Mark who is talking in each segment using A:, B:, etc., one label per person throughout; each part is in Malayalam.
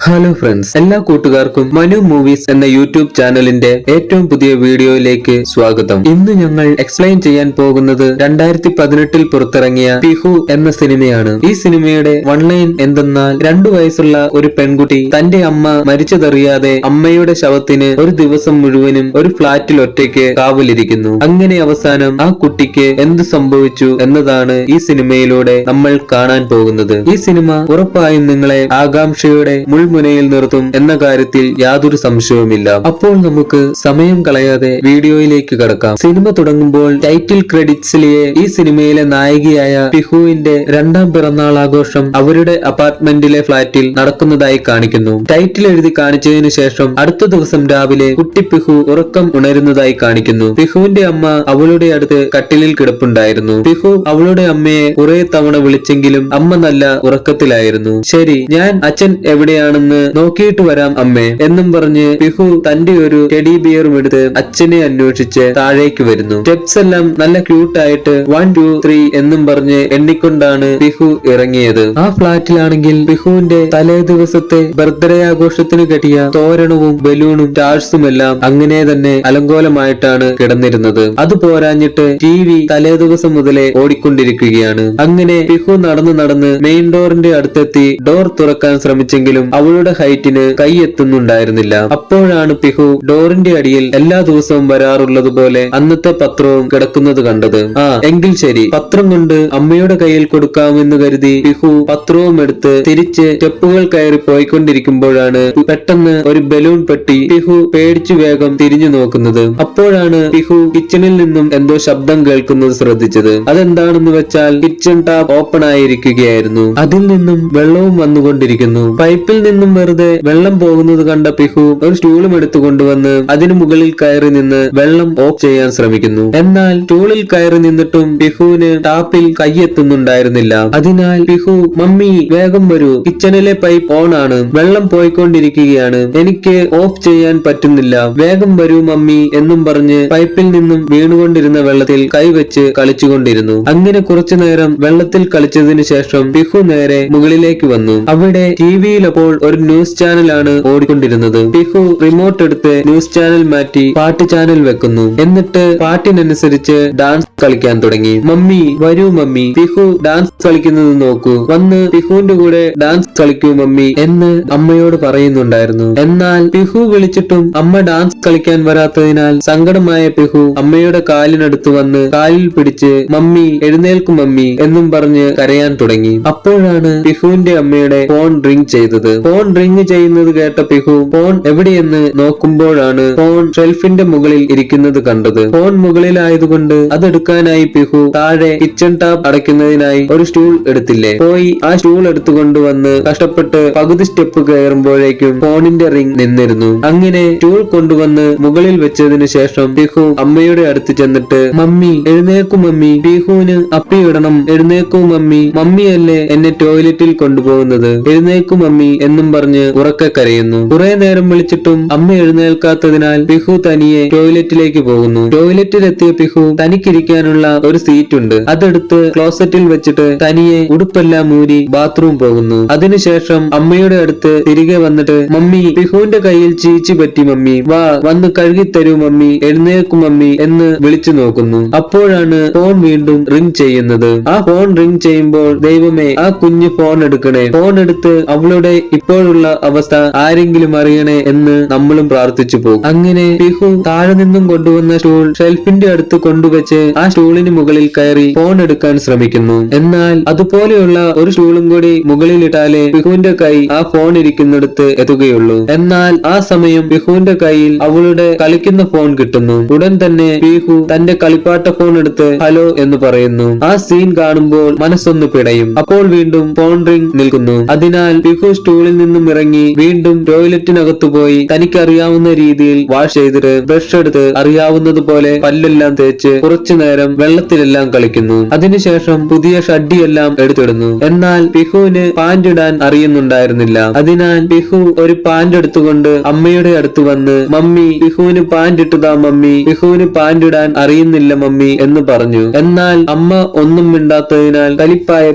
A: ഹലോ ഫ്രണ്ട്സ്, എല്ലാ കൂട്ടുകാർക്കും മനു മൂവീസ് എന്ന യൂട്യൂബ് ചാനലിന്റെ ഏറ്റവും പുതിയ വീഡിയോയിലേക്ക് സ്വാഗതം. ഇന്ന് ഞങ്ങൾ എക്സ്പ്ലെയിൻ ചെയ്യാൻ പോകുന്നത് 2018 പുറത്തിറങ്ങിയ പിഹു എന്ന സിനിമയാണ്. ഈ സിനിമയുടെ വൺ ലൈൻ എന്തെന്നാൽ 2 വയസ്സുള്ള ഒരു പെൺകുട്ടി തന്റെ അമ്മ മരിച്ചതറിയാതെ അമ്മയുടെ ശവത്തിന് ഒരു ദിവസം മുഴുവനും ഒരു ഫ്ളാറ്റിൽ ഒറ്റയ്ക്ക് കാവലിരിക്കുന്നു. അങ്ങനെ അവസാനം ആ കുട്ടിക്ക് എന്ത് സംഭവിച്ചു എന്നതാണ് ഈ സിനിമയിലൂടെ നമ്മൾ കാണാൻ പോകുന്നത്. ഈ സിനിമ ഉറപ്പായും നിങ്ങളെ ആകാംക്ഷയുടെ മുൾമുനയിൽ നിർത്തും എന്ന കാര്യത്തിൽ യാതൊരു സംശയവുമില്ല. അപ്പോൾ നമുക്ക് സമയം കളയാതെ വീഡിയോയിലേക്ക് കടക്കാം. സിനിമ തുടങ്ങുമ്പോൾ ടൈറ്റിൽ ക്രെഡിറ്റ്സിലെ ഈ സിനിമയിലെ നായികയായ പിഹുവിന്റെ 2ാം പിറന്നാൾ ആഘോഷം അവരുടെ അപ്പാർട്ട്മെന്റിലെ ഫ്ളാറ്റിൽ നടക്കുന്നതായി കാണിക്കുന്നു. ടൈറ്റിൽ എഴുതി കാണിച്ചതിനു ശേഷം അടുത്ത ദിവസം രാവിലെ കുട്ടി പിഹു ഉറക്കം ഉണരുന്നതായി കാണിക്കുന്നു. പിഹുവിന്റെ അമ്മ അവളുടെ അടുത്ത് കട്ടിലിൽ കിടപ്പുണ്ടായിരുന്നു. പിഹു അവളുടെ അമ്മയെ കുറെ തവണ വിളിച്ചെങ്കിലും അമ്മ നല്ല ഉറക്കത്തിലായിരുന്നു. ശരി, ഞാൻ അച്ഛൻ എവിടെയാണെന്ന് നോക്കിയിട്ട് വരാം അമ്മേ എന്നും പറഞ്ഞ് പിഹു തന്റെ ഒരു ടെഡി ബിയറും എടുത്ത് അച്ഛനെ അന്വേഷിച്ച് താഴേക്ക് വരുന്നു. സ്റ്റെപ്സ് എല്ലാം നല്ല ക്യൂട്ടായിട്ട് 1 2 3 എന്നും പറഞ്ഞ് എണ്ണിക്കൊണ്ടാണ് പിഹു ഇറങ്ങിയത്. ആ ഫ്ളാറ്റിലാണെങ്കിൽ പിഹുവിന്റെ തലേ ദിവസത്തെ ബർത്ത്ഡേ ആഘോഷത്തിന് കെട്ടിയ തോരണവും ബലൂണും സ്റ്റാർസും എല്ലാം അങ്ങനെ തന്നെ അലങ്കോലമായിട്ടാണ് കിടന്നിരുന്നത്. അത് പോരാഞ്ഞിട്ട് TV തലേ ദിവസം മുതലേ ഓടിക്കൊണ്ടിരിക്കുകയാണ്. അങ്ങനെ പിഹു നടന്ന് മെയിൻ ഡോറിന്റെ അടുത്തെത്തി ഡോർ തുറക്കാൻ ശ്രമിച്ചെങ്കിലും അവളുടെ ഹൈറ്റിന് കൈ എത്തുന്നുണ്ടായിരുന്നില്ല. അപ്പോഴാണ് പിഹു ഡോറിന്റെ അടിയിൽ എല്ലാ ദിവസവും വരാറുള്ളതുപോലെ അന്നത്തെ പത്രവും കിടക്കുന്നത് കണ്ടത്. എങ്കിൽ ശരി, പത്രം കൊണ്ട് അമ്മയുടെ കയ്യിൽ കൊടുക്കാമെന്ന് കരുതി പിഹു പത്രവും എടുത്ത് തിരിച്ച് സ്റ്റെപ്പുകൾ കയറി പോയിക്കൊണ്ടിരിക്കുമ്പോഴാണ് പെട്ടെന്ന് ഒരു ബലൂൺ പെട്ടി പിഹു പേടിച്ചു വേഗം തിരിഞ്ഞു നോക്കുന്നത്. അപ്പോഴാണ് പിഹു കിച്ചണിൽ നിന്നും എന്തോ ശബ്ദം കേൾക്കുന്നത് ശ്രദ്ധിച്ചത്. അതെന്താണെന്ന് വെച്ചാൽ കിച്ചൺ ടാപ്പ് ഓപ്പൺ ആയിരിക്കുകയായിരുന്നു. അതിൽ നിന്നും വെള്ളവും വന്നുകൊണ്ടിരിക്കുന്നു. പൈപ്പിൽ നിന്നും വെറുതെ വെള്ളം പോകുന്നത് കണ്ട പിഹു ഒരു സ്റ്റൂളും എടുത്തു കൊണ്ടുവന്ന് അതിനു മുകളിൽ കയറി നിന്ന് വെള്ളം ഓഫ് ചെയ്യാൻ ശ്രമിക്കുന്നു. എന്നാൽ സ്റ്റൂളിൽ കയറി നിന്നിട്ടും പിഹുവിന് ടാപ്പിൽ കൈയെത്തുന്നുണ്ടായിരുന്നില്ല. അതിനാൽ പിഹു, മമ്മി വേഗം വരൂ, കിച്ചണിലെ പൈപ്പ് ഓൺ ആണ്, വെള്ളം പോയിക്കൊണ്ടിരിക്കുകയാണ്, എനിക്ക് ഓഫ് ചെയ്യാൻ പറ്റുന്നില്ല, വേഗം വരൂ മമ്മി എന്നും പറഞ്ഞ് പൈപ്പിൽ നിന്നും വീണുകൊണ്ടിരുന്ന വെള്ളത്തിൽ കൈവച്ച് കളിച്ചുകൊണ്ടിരുന്നു. അങ്ങനെ കുറച്ചു നേരം വെള്ളത്തിൽ കളിച്ചതിനു ശേഷം പിഹു നേരെ മുകളിലേക്ക് വന്നു. അവിടെ ടിവിയിൽ അപ്പോൾ ഒരു ന്യൂസ് ചാനലാണ് ഓടിക്കൊണ്ടിരുന്നത്. പിഹു റിമോട്ട് എടുത്ത് ന്യൂസ് ചാനൽ മാറ്റി പാട്ട് ചാനൽ വെക്കുന്നു. എന്നിട്ട് പാട്ടിനനുസരിച്ച് ഡാൻസ് കളിക്കാൻ തുടങ്ങി. മമ്മി വരൂ മമ്മി, പിഹു ഡാൻസ് കളിക്കുന്നത് നോക്കൂ, വന്ന് പിഹുവിന്റെ കൂടെ ഡാൻസ് കളിക്കൂ മമ്മി എന്ന് അമ്മയോട് പറയുന്നുണ്ടായിരുന്നു. എന്നാൽ പിഹു വിളിച്ചിട്ടും അമ്മ ഡാൻസ് കളിക്കാൻ വരാത്തതിനാൽ സങ്കടമായ പിഹു അമ്മയുടെ കാലിനടുത്ത് വന്ന് കാലിൽ പിടിച്ച് മമ്മി എഴുന്നേൽക്കും മമ്മി എന്നും പറഞ്ഞ് കരയാൻ തുടങ്ങി. അപ്പോഴാണ് പിഹുവിന്റെ അമ്മയുടെ ഫോൺ റിംഗ് ചെയ്തത്. ഫോൺ റിംഗ് ചെയ്യുന്നത് കേട്ട പിഹു ഫോൺ എവിടെയെന്ന് നോക്കുമ്പോഴാണ് ഫോൺ ഷെൽഫിന്റെ മുകളിൽ ഇരിക്കുന്നത് കണ്ടത്. ഫോൺ മുകളിലായതുകൊണ്ട് അതെടുക്കാനായി പിഹു താഴെ കിച്ചൺ ടാപ്പ് അടയ്ക്കുന്നതിനായി ഒരു സ്റ്റൂൾ എടുത്തില്ലേ, പോയി ആ സ്റ്റൂൾ എടുത്തുകൊണ്ടുവന്ന് കഷ്ടപ്പെട്ട് പകുതി സ്റ്റെപ്പ് കയറുമ്പോഴേക്കും ഫോണിന്റെ റിംഗ് നിന്നിരുന്നു. അങ്ങനെ സ്റ്റൂൾ കൊണ്ടുവന്ന് മുകളിൽ വെച്ചതിന് ശേഷം പിഹു അമ്മയുടെ അടുത്ത് ചെന്നിട്ട്, മമ്മി എഴുന്നേക്കു മമ്മി, പിഹുവിന് അപ്പിയിടണം, എഴുന്നേക്കു മമ്മി, മമ്മിയല്ലേ എന്നെ ടോയ്ലറ്റിൽ കൊണ്ടുപോകുന്നത്, എഴുന്നേക്കു മമ്മി എന്നും പറഞ്ഞ് ഉറക്കെ കരയുന്നു. കുറെ നേരം വിളിച്ചിട്ടും അമ്മ എഴുന്നേൽക്കാത്തതിനാൽ പിഹു തനിയെ ടോയ്ലറ്റിലേക്ക് പോകുന്നു. ടോയ്ലറ്റിലെത്തിയ പിഹു തനിക്കിരിക്കാനുള്ള ഒരു സീറ്റ് ഉണ്ട്, അതെടുത്ത് ക്ലോസറ്റിൽ വെച്ചിട്ട് തനിയെ ഉടുപ്പെല്ലാം ഊരി ബാത്റൂം പോകുന്നു. അതിനുശേഷം അമ്മയുടെ അടുത്ത് തിരികെ വന്നിട്ട്, മമ്മി പിഹുവിന്റെ കയ്യിൽ ചീച്ചി പറ്റി മമ്മി, വാ വന്ന് കഴുകിത്തരൂ മമ്മി, എഴുന്നേൽക്കും മമ്മി എന്ന് വിളിച്ചു നോക്കുന്നു. അപ്പോഴാണ് ഫോൺ വീണ്ടും റിംഗ് ചെയ്യുന്നത്. ആ ഫോൺ റിംഗ് ചെയ്യുമ്പോൾ, ദൈവമേ ആ കുഞ്ഞ് ഫോൺ എടുക്കണേ, ഫോൺ എടുത്ത് അവളുടെ ഇപ്പോഴുള്ള അവസ്ഥ ആരെങ്കിലും അറിയണേ എന്ന് നമ്മളും പ്രാർത്ഥിച്ചു പോകും. അങ്ങനെ പിഹു താഴെ നിന്നും കൊണ്ടുവന്ന സ്റ്റൂൾ ഷെൽഫിന്റെ അടുത്ത് കൊണ്ടുവച്ച് ആ സ്റ്റൂളിന് മുകളിൽ കയറി ഫോൺ എടുക്കാൻ ശ്രമിക്കുന്നു. എന്നാൽ അതുപോലെയുള്ള ഒരു സ്റ്റൂളും കൂടി മുകളിലിട്ടാലേ പിഹുവിന്റെ കൈ ആ ഫോൺ ഇരിക്കുന്നിടത്ത് എത്തുകയുള്ളൂ. എന്നാൽ ആ സമയം പിഹുവിന്റെ കയ്യിൽ അവളുടെ കളിക്കുന്ന ഫോൺ കിട്ടുന്നു. ഉടൻ തന്നെ പിഹു തന്റെ കളിപ്പാട്ട ഫോൺ എടുത്ത് ഹലോ എന്ന് പറയുന്നു. ആ സീൻ കാണുമ്പോൾ മനസ്സൊന്ന് പിടയും. അപ്പോൾ വീണ്ടും ഫോൺ റിംഗ് നിൽക്കുന്നു. അതിനാൽ പിഹു സ്റ്റൂളിൽ നിന്നും ഇറങ്ങി വീണ്ടും ടോയ്ലറ്റിനകത്തു പോയി തനിക്കറിയാവുന്ന രീതിയിൽ വാഷ് ചെയ്തിട്ട് ബ്രഷ് എടുത്ത് അറിയാവുന്നതുപോലെ പല്ലെല്ലാം തേച്ച് കുറച്ചു നേരം വെള്ളത്തിലെല്ലാം കളിക്കുന്നു. അതിനുശേഷം പുതിയ ഷഡ്ഡിയെല്ലാം എടുത്തിടുന്നു. എന്നാൽ പിഹുവിന് പാന്റ് ഇടാൻ അറിയുന്നുണ്ടായിരുന്നില്ല. അതിനാൽ പിഹു ഒരു പാന്റ് എടുത്തുകൊണ്ട് അമ്മയുടെ അടുത്ത് വന്ന്, മമ്മി പിഹുവിന് പാന്റ് ഇട്ടുതാ മമ്മി, പിഹുവിന് പാന്റ് ഇടാൻ അറിയുന്നില്ല മമ്മി എന്ന് പറഞ്ഞു. എന്നാൽ അമ്മ ഒന്നും മിണ്ടാത്തതിനാൽ കലിപ്പായ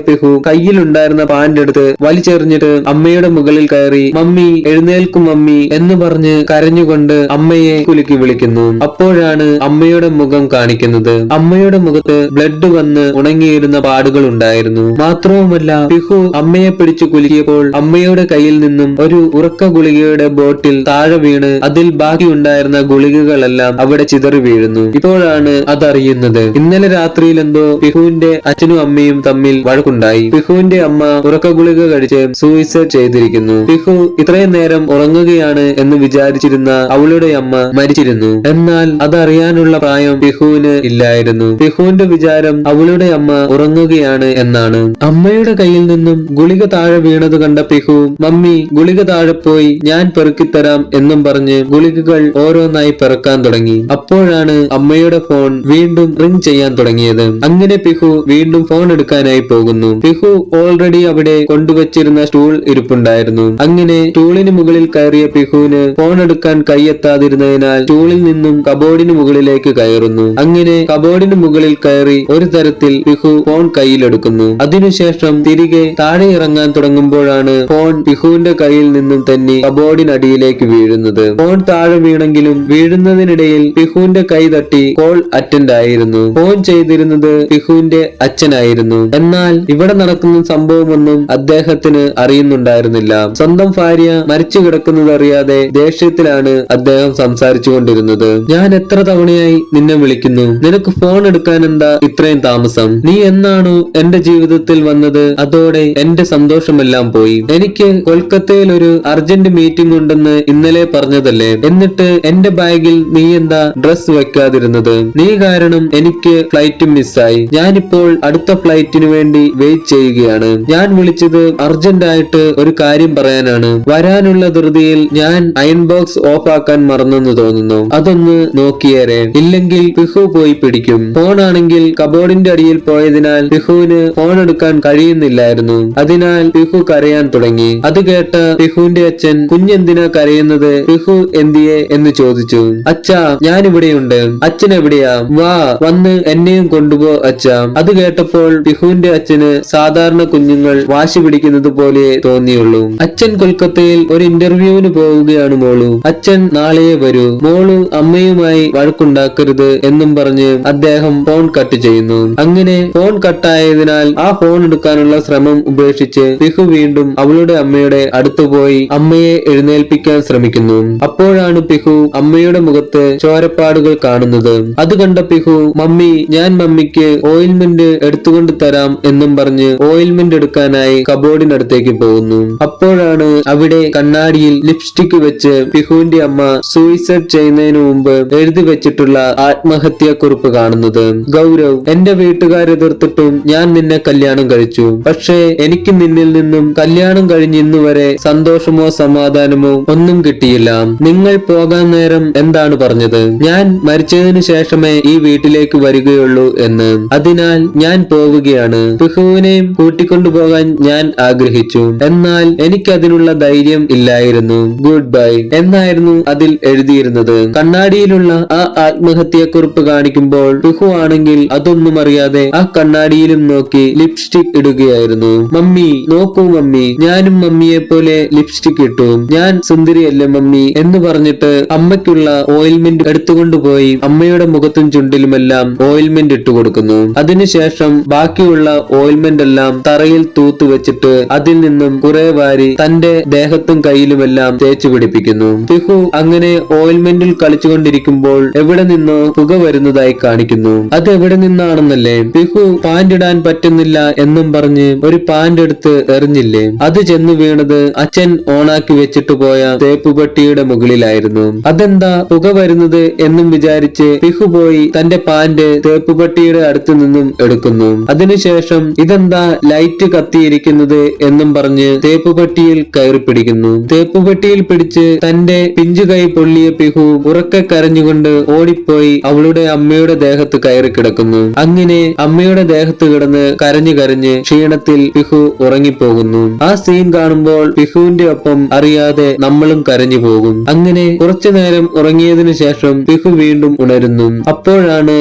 A: പിഹു കയ്യിലുണ്ടായിരുന്ന പാന്റ് എടുത്ത് വലിച്ചെറിഞ്ഞിട്ട് അമ്മയുടെ മുകളിൽ മുകളിൽ കയറി മമ്മി എഴുന്നേൽക്കും മമ്മി എന്ന് പറഞ്ഞ് കരഞ്ഞുകൊണ്ട് അമ്മയെ കുലുക്കി വിളിക്കുന്നു. അപ്പോഴാണ് അമ്മയുടെ മുഖം കാണിക്കുന്നത്. അമ്മയുടെ മുഖത്ത് ബ്ലഡ് വന്ന് ഉണങ്ങിയിരുന്ന പാടുകൾ ഉണ്ടായിരുന്നു. മാത്രവുമല്ല പിഹു അമ്മയെ പിടിച്ചു കുലുക്കിയപ്പോൾ അമ്മയുടെ കയ്യിൽ നിന്നും ഒരു ഉറക്ക ഗുളികയുടെ ബോട്ടിൽ താഴെ വീണ് അതിൽ ബാക്കി ഉണ്ടായിരുന്ന ഗുളികകളെല്ലാം അവിടെ ചിതറി വീഴുന്നു. ഇപ്പോഴാണ് അതറിയുന്നത്. ഇന്നലെ രാത്രിയിൽ എന്തോ പിഹുവിന്റെ അച്ഛനും അമ്മയും തമ്മിൽ വഴക്കുണ്ടായി. പിഹുവിന്റെ അമ്മ ഉറക്ക ഗുളിക കഴിച്ച് സൂയിസൈഡ് ചെയ്തിരിക്കുന്നു. പിഹു ഇത്രയും നേരം ഉറങ്ങുകയാണ് എന്ന് വിചാരിച്ചിരുന്ന അവളുടെ അമ്മ മരിച്ചിരുന്നു. എന്നാൽ അതറിയാനുള്ള പ്രായം പിഹുവിന് ഇല്ലായിരുന്നു. പിഹുവിന്റെ വിചാരം അവളുടെ അമ്മ ഉറങ്ങുകയാണ് എന്നാണ്. അമ്മയുടെ കയ്യിൽ നിന്നും ഗുളിക താഴെ വീണത് കണ്ട പിഹു മമ്മി ഗുളിക താഴെ പോയി ഞാൻ പെറുക്കിത്തരാം എന്നും പറഞ്ഞ് ഗുളികകൾ ഓരോന്നായി പെറുക്കാൻ തുടങ്ങി. അപ്പോഴാണ് അമ്മയുടെ ഫോൺ വീണ്ടും റിംഗ് ചെയ്യാൻ തുടങ്ങിയത്. അങ്ങനെ പിഹു വീണ്ടും ഫോൺ എടുക്കാനായി പോകുന്നു. പിഹു ഓൾറെഡി അവിടെ കൊണ്ടുവച്ചിരുന്ന സ്റ്റൂൾ ഇരിപ്പുണ്ടായിരുന്നു. അങ്ങനെ സ്റ്റൂളിന് മുകളിൽ കയറിയ പിഹുവിന് ഫോൺ എടുക്കാൻ കൈയെത്താതിരുന്നതിനാൽ സ്റ്റൂളിൽ നിന്നും കബോർഡിന് മുകളിലേക്ക് കയറുന്നു. അങ്ങനെ കബോർഡിന് മുകളിൽ കയറി ഒരു തരത്തിൽ പിഹു ഫോൺ കയ്യിലെടുക്കുന്നു. അതിനുശേഷം തിരികെ താഴെ ഇറങ്ങാൻ തുടങ്ങുമ്പോഴാണ് ഫോൺ പിഹുവിന്റെ കയ്യിൽ നിന്നും തന്നെ കബോർഡിനടിയിലേക്ക് വീഴുന്നത്. ഫോൺ താഴെ വീണെങ്കിലും വീഴുന്നതിനിടയിൽ പിഹുവിന്റെ കൈ തട്ടി കോൾ അറ്റൻഡ് ആയിരുന്നു. ഫോൺ ചെയ്തിരുന്നത് പിഹുവിന്റെ അച്ഛനായിരുന്നു. എന്നാൽ ഇവിടെ നടക്കുന്ന സംഭവമൊന്നും അദ്ദേഹത്തിന് അറിയുന്നുണ്ടായിരുന്നില്ല. സ്വന്തം ഭാര്യ മരിച്ചു കിടക്കുന്നത് അറിയാതെ ദേഷ്യത്തിലാണ് അദ്ദേഹം സംസാരിച്ചു കൊണ്ടിരുന്നത്. ഞാൻ എത്ര തവണയായി നിന്നെ വിളിക്കുന്നു, നിനക്ക് ഫോൺ എടുക്കാൻ എന്താ ഇത്രയും താമസം? നീ എന്നാണോ എന്റെ ജീവിതത്തിൽ വന്നത് അതോടെ എന്റെ സന്തോഷമെല്ലാം പോയി. എനിക്ക് കൊൽക്കത്തയിൽ ഒരു അർജന്റ് മീറ്റിംഗ് ഉണ്ടെന്ന് ഇന്നലെ പറഞ്ഞതല്ലേ, എന്നിട്ട് എന്റെ ബാഗിൽ നീ എന്താ ഡ്രസ് വെക്കാതിരുന്നത്? നീ കാരണം എനിക്ക് ഫ്ലൈറ്റ് മിസ്സായി. ഞാനിപ്പോൾ അടുത്ത ഫ്ലൈറ്റിന് വേണ്ടി വെയിറ്റ് ചെയ്യുകയാണ്. ഞാൻ വിളിച്ചത് അർജന്റ് ആയിട്ട് ഒരു കാര്യം പറയാനാണ്. വരാനുള്ള ധൃതിയിൽ ഞാൻ അയൺ ബോക്സ് ഓഫ് ആക്കാൻ മറന്നെന്ന് തോന്നുന്നു. അതൊന്ന് നോക്കിയേരെ, ഇല്ലെങ്കിൽ പിഹു പോയി പിടിക്കും. ഫോൺ ആണെങ്കിൽ കബോർഡിന്റെ അടിയിൽ പോയതിനാൽ പിഹുവിന് ഫോൺ എടുക്കാൻ കഴിയുന്നില്ലായിരുന്നു. അതിനാൽ പിഹു കരയാൻ തുടങ്ങി. അത് കേട്ട പിഹുവിന്റെ അച്ഛൻ കുഞ്ഞെന്തിനാ കരയുന്നത്, പിഹു എന്തിയെ എന്ന് ചോദിച്ചു. അച്ഛാ ഞാൻ ഇവിടെയുണ്ട്. അച്ഛൻ എവിടെയാ? വാ വന്ന് എന്നെയും കൊണ്ടുപോ അച്ഛാ. അത് കേട്ടപ്പോൾ പിഹുവിന്റെ അച്ഛന് സാധാരണ കുഞ്ഞുങ്ങൾ വാശി പിടിക്കുന്നത് പോലെ തോന്നിയുള്ളൂ. അച്ഛൻ കൊൽക്കത്തയിൽ ഒരു ഇന്റർവ്യൂവിന് പോവുകയാണ് മോളു. അച്ഛൻ നാളെ വരൂ. മോളു അമ്മയുമായി വഴക്കുണ്ടാക്കരുത് എന്നും പറഞ്ഞ് അദ്ദേഹം ഫോൺ കട്ട് ചെയ്യുന്നു. അങ്ങനെ ഫോൺ കട്ടായതിനാൽ ആ ഫോൺ എടുക്കാനുള്ള ശ്രമം ഉപേക്ഷിച്ച് പിഹു വീണ്ടും അവളുടെ അമ്മയുടെ അടുത്ത് പോയി അമ്മയെ എഴുന്നേൽപ്പിക്കാൻ ശ്രമിക്കുന്നു. അപ്പോഴാണ് പിഹു അമ്മയുടെ മുഖത്ത് ചോരപ്പാടുകൾ കാണുന്നത്. അത് കണ്ട പിഹു മമ്മി ഞാൻ മമ്മിക്ക് ഓയിൽമെന്റ് എടുത്തുകൊണ്ട് തരാം എന്നും പറഞ്ഞ് ഓയിൽമെന്റ് എടുക്കാനായി കബോർഡിനടുത്തേക്ക് പോകുന്നു. അപ്പോഴാണ് അവിടെ കണ്ണാടിയിൽ ലിപ്സ്റ്റിക് വെച്ച് പിഹുവിന്റെ അമ്മ സൂയിസൈഡ് ചെയ്യുന്നതിന് മുമ്പ് എഴുതി വെച്ചിട്ടുള്ള ആത്മഹത്യാ കുറിപ്പ് കാണുന്നത്. ഗൗരവ്, എന്റെ വീട്ടുകാരെതിർത്തിട്ടും ഞാൻ നിന്നെ കല്യാണം കഴിച്ചു. പക്ഷേ എനിക്ക് നിന്നിൽ നിന്നും കല്യാണം കഴിഞ്ഞ് ഇന്നുവരെ സന്തോഷമോ സമാധാനമോ ഒന്നും കിട്ടിയില്ല. നിങ്ങൾ പോകാൻ നേരം എന്താണ് പറഞ്ഞത്? ഞാൻ മരിച്ചതിനു ശേഷമേ ഈ വീട്ടിലേക്ക് വരികയുള്ളൂ എന്ന്. അതിനാൽ ഞാൻ പോവുകയാണ്. പിഹുവിനെയും കൂട്ടിക്കൊണ്ടുപോകാൻ ഞാൻ ആഗ്രഹിച്ചു. എന്നാൽ എനിക്കതിനുള്ള ധൈര്യം ഇല്ലായിരുന്നു. ഗുഡ് ബൈ എന്നായിരുന്നു അതിൽ എഴുതിയിരുന്നത്. കണ്ണാടിയിലുള്ള ആ ആത്മഹത്യാക്കുറിപ്പ് കാണിക്കുമ്പോൾ പിഹു ആണെങ്കിൽ അതൊന്നും അറിയാതെ ആ കണ്ണാടിയിലും നോക്കി ലിപ്സ്റ്റിക് ഇടുകയായിരുന്നു. മമ്മി നോക്കൂ മമ്മി, ഞാനും മമ്മിയെ പോലെ ലിപ്സ്റ്റിക് ഇട്ടു. ഞാൻ സുന്ദരിയല്ലേ മമ്മി എന്ന് പറഞ്ഞിട്ട് അമ്മയ്ക്കുള്ള ഓയിൽമെന്റ് എടുത്തുകൊണ്ടുപോയി അമ്മയുടെ മുഖത്തും ചുണ്ടിലുമെല്ലാം ഓയിൽമെന്റ് ഇട്ടുകൊടുക്കുന്നു. അതിനുശേഷം ബാക്കിയുള്ള ഓയിൽമെന്റ് എല്ലാം തറയിൽ തൂത്തു വെച്ചിട്ട് അതിൽ നിന്നും കുറെ വാരി തന്റെ ദേഹത്തും കയ്യിലുമെല്ലാം തേച്ചു പിടിപ്പിക്കുന്നു. പിഹു അങ്ങനെ ഓയിൽമെന്റിൽ കളിച്ചുകൊണ്ടിരിക്കുമ്പോൾ എവിടെ നിന്നോ പുക വരുന്നതായി കാണിക്കുന്നു. അത് എവിടെ നിന്നാണെന്നല്ലേ? പിഹു പാന്റ് ഇടാൻ പറ്റുന്നില്ല എന്നും പറഞ്ഞ് ഒരു പാന്റ് എടുത്ത് എറിഞ്ഞില്ലേ, അത് ചെന്ന് വീണത് അച്ഛൻ ഓണാക്കി വെച്ചിട്ട് പോയ തേപ്പുപെട്ടിയുടെ മുകളിലായിരുന്നു. അതെന്താ പുക വരുന്നത് എന്നും വിചാരിച്ച് പിഹു പോയി തന്റെ പാന്റ് തേപ്പുപെട്ടിയുടെ അടുത്ത് നിന്നും എടുക്കുന്നു. അതിനുശേഷം ഇതെന്താ ലൈറ്റ് കത്തിയിരിക്കുന്നത് എന്നും പറഞ്ഞ് തേപ്പുപെട്ടിയിൽ കയറി പിടിക്കുന്നു. തേപ്പുപെട്ടിയിൽ പിടിച്ച് തന്റെ പിഞ്ചു കൈ പൊള്ളിയ പിഹു ഉറക്കെ കരഞ്ഞുകൊണ്ട് ഓടിപ്പോയി അവളുടെ അമ്മയുടെ ദേഹത്ത് കയറി കിടക്കുന്നു. അങ്ങനെ അമ്മയുടെ ദേഹത്ത് കിടന്ന് കരഞ്ഞു കരഞ്ഞ് ക്ഷീണത്തിൽ പിഹു ഉറങ്ങിപ്പോകുന്നു. ആ സീൻ കാണുമ്പോൾ പിഹുവിന്റെ ഒപ്പം അറിയാതെ നമ്മളും കരഞ്ഞു പോകും. അങ്ങനെ കുറച്ചു നേരം ഉറങ്ങിയതിനു ശേഷം പിഹു വീണ്ടും ഉണരുന്നു. അപ്പോഴാണ്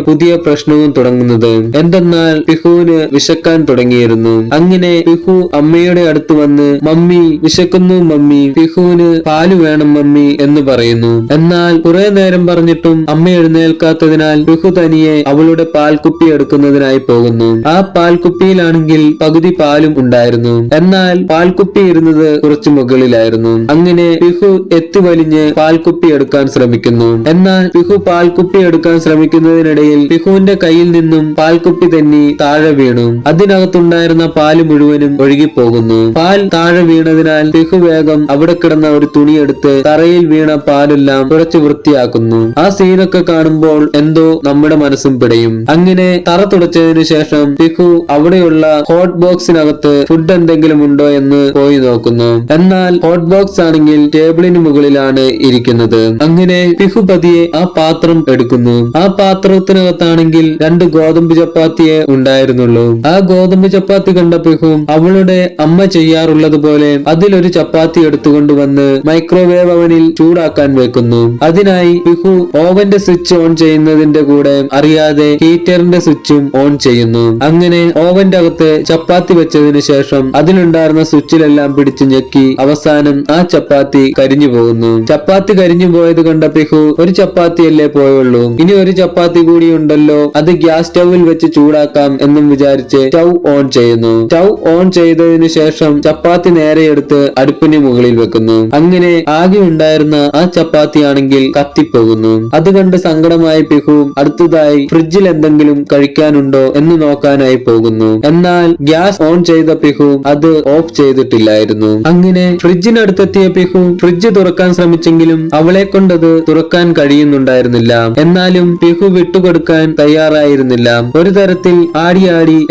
A: പുതിയ പ്രശ്നവും തുടങ്ങുന്നത്. എന്തെന്നാൽ പിഹുവിന് വിശക്കാൻ തുടങ്ങിയിരുന്നു. അങ്ങനെ പിഹു അമ്മയുടെ അടുത്ത് വന്ന് മമ്മി വിശക്കുന്നു മമ്മി, പിഹുവിന് പാല് വേണം മമ്മി എന്ന് പറയുന്നു. എന്നാൽ കുറെ നേരം പറഞ്ഞിട്ടും അമ്മ എഴുന്നേൽക്കാത്തതിനാൽ പിഹു തനിയെ അവളുടെ പാൽക്കുപ്പി എടുക്കുന്നതിനായി പോകുന്നു. ആ പാൽക്കുപ്പിയിലാണെങ്കിൽ പകുതി പാലും ഉണ്ടായിരുന്നു. എന്നാൽ പാൽക്കുപ്പി ഇരുന്നത് കുറച്ച് മുകളിലായിരുന്നു. അങ്ങനെ പിഹു എത്തിവലിഞ്ഞ് പാൽക്കുപ്പി എടുക്കാൻ ശ്രമിക്കുന്നു. എന്നാൽ പിഹു പാൽക്കുപ്പി എടുക്കാൻ ശ്രമിക്കുന്നതിനിടയിൽ പിഹുവിന്റെ കയ്യിൽ നിന്നും പാൽക്കുപ്പി തന്നെ താഴെ വീണു. അതിനകത്തുണ്ടായിരുന്ന പാല് മുഴുവനും ഒഴുകിപ്പോകുന്നു. പാൽ താഴെ വീണതിനാൽ പിഹു വേഗം അവിടെ കിടന്ന ഒരു തുണിയെടുത്ത് തറയിൽ വീണ പാലെല്ലാം കുറച്ച് വൃത്തിയാക്കുന്നു. ആ സീനൊക്കെ കാണുമ്പോൾ എന്തോ നമ്മുടെ മനസ്സും പിടയും. അങ്ങനെ തറ തുടച്ചതിനു ശേഷം പിഹു അവിടെയുള്ള ഹോട്ട് ബോക്സിനകത്ത് ഫുഡ് എന്തെങ്കിലും ഉണ്ടോ എന്ന് പോയി നോക്കുന്നു. എന്നാൽ ഹോട്ട് ബോക്സ് ആണെങ്കിൽ ടേബിളിന് മുകളിലാണ് ഇരിക്കുന്നത്. അങ്ങനെ പിഹു പതിയെ ആ പാത്രം എടുക്കുന്നു. ആ പാത്രത്തിനകത്താണെങ്കിൽ 2 ഗോതമ്പ് ചപ്പാത്തിയെ ഉണ്ടായിരുന്നുള്ളൂ. ആ ഗോതമ്പ് ചപ്പാത്തി കണ്ട പിഹു അവളുടെ അമ്മ ചെയ്യാറുള്ളത് പോലെ അതിലൊരു ചപ്പാത്തി എടുത്തുകൊണ്ടുവന്ന് മൈക്രോവേവ് അവനിൽ ചൂടാക്കാൻ വെക്കുന്നു. അതിനായി പിഹു ഓവന്റെ സ്വിച്ച് ഓൺ ചെയ്യുന്നതിന്റെ കൂടെ അറിയാതെ ഹീറ്ററിന്റെ സ്വിച്ചും ഓൺ ചെയ്യുന്നു. അങ്ങനെ ഓവന്റെ അകത്ത് ചപ്പാത്തി വെച്ചതിന് ശേഷം അതിലുണ്ടായിരുന്ന സ്വിച്ചിലെല്ലാം പിടിച്ചു ഞെക്കി അവസാനം ആ ചപ്പാത്തി കരിഞ്ഞു പോകുന്നു. ചപ്പാത്തി കരിഞ്ഞു പോയത് കണ്ട പിഹു ഒരു ചപ്പാത്തിയല്ലേ പോയുള്ളൂ, ഇനി ഒരു ചപ്പാത്തി കൂടി ഉണ്ടല്ലോ, അത് ഗ്യാസ് സ്റ്റൗവിൽ വെച്ച് ചൂടാക്കാം എന്നും വിചാരിച്ച് സ്റ്റൗ ഓൺ ചെയ്യുന്നു. സ്റ്റൗ ഓൺ ചെയ്തതിനു ശേഷം ചപ്പാത്തി നേരെ എടുത്ത് അടുപ്പിന് മുകളിൽ വെക്കുന്നു. അങ്ങനെ ആകെ ഉണ്ടായിരുന്ന ആ ചപ്പാത്തി ആണെങ്കിൽ കത്തിപ്പോകുന്നു. അത് കണ്ട് സങ്കടമായി പിഹു അടുത്തതായി ഫ്രിഡ്ജിൽ എന്തെങ്കിലും കഴിക്കാനുണ്ടോ എന്ന് നോക്കാനായി പോകുന്നു. എന്നാൽ ഗ്യാസ് ഓൺ ചെയ്ത പിഹു അത് ഓഫ് ചെയ്തിട്ടില്ലായിരുന്നു. അങ്ങനെ ഫ്രിഡ്ജിനടുത്തെത്തിയ പിഹു ഫ്രിഡ്ജ് തുറക്കാൻ ശ്രമിച്ചെങ്കിലും അവളെ കൊണ്ടത് തുറക്കാൻ കഴിയുന്നുണ്ടായിരുന്നില്ല. എന്നാലും പിഹു വിട്ടുകൊടുക്കാൻ തയ്യാറായിരുന്നില്ല. ഒരു തരത്തിൽ ആടി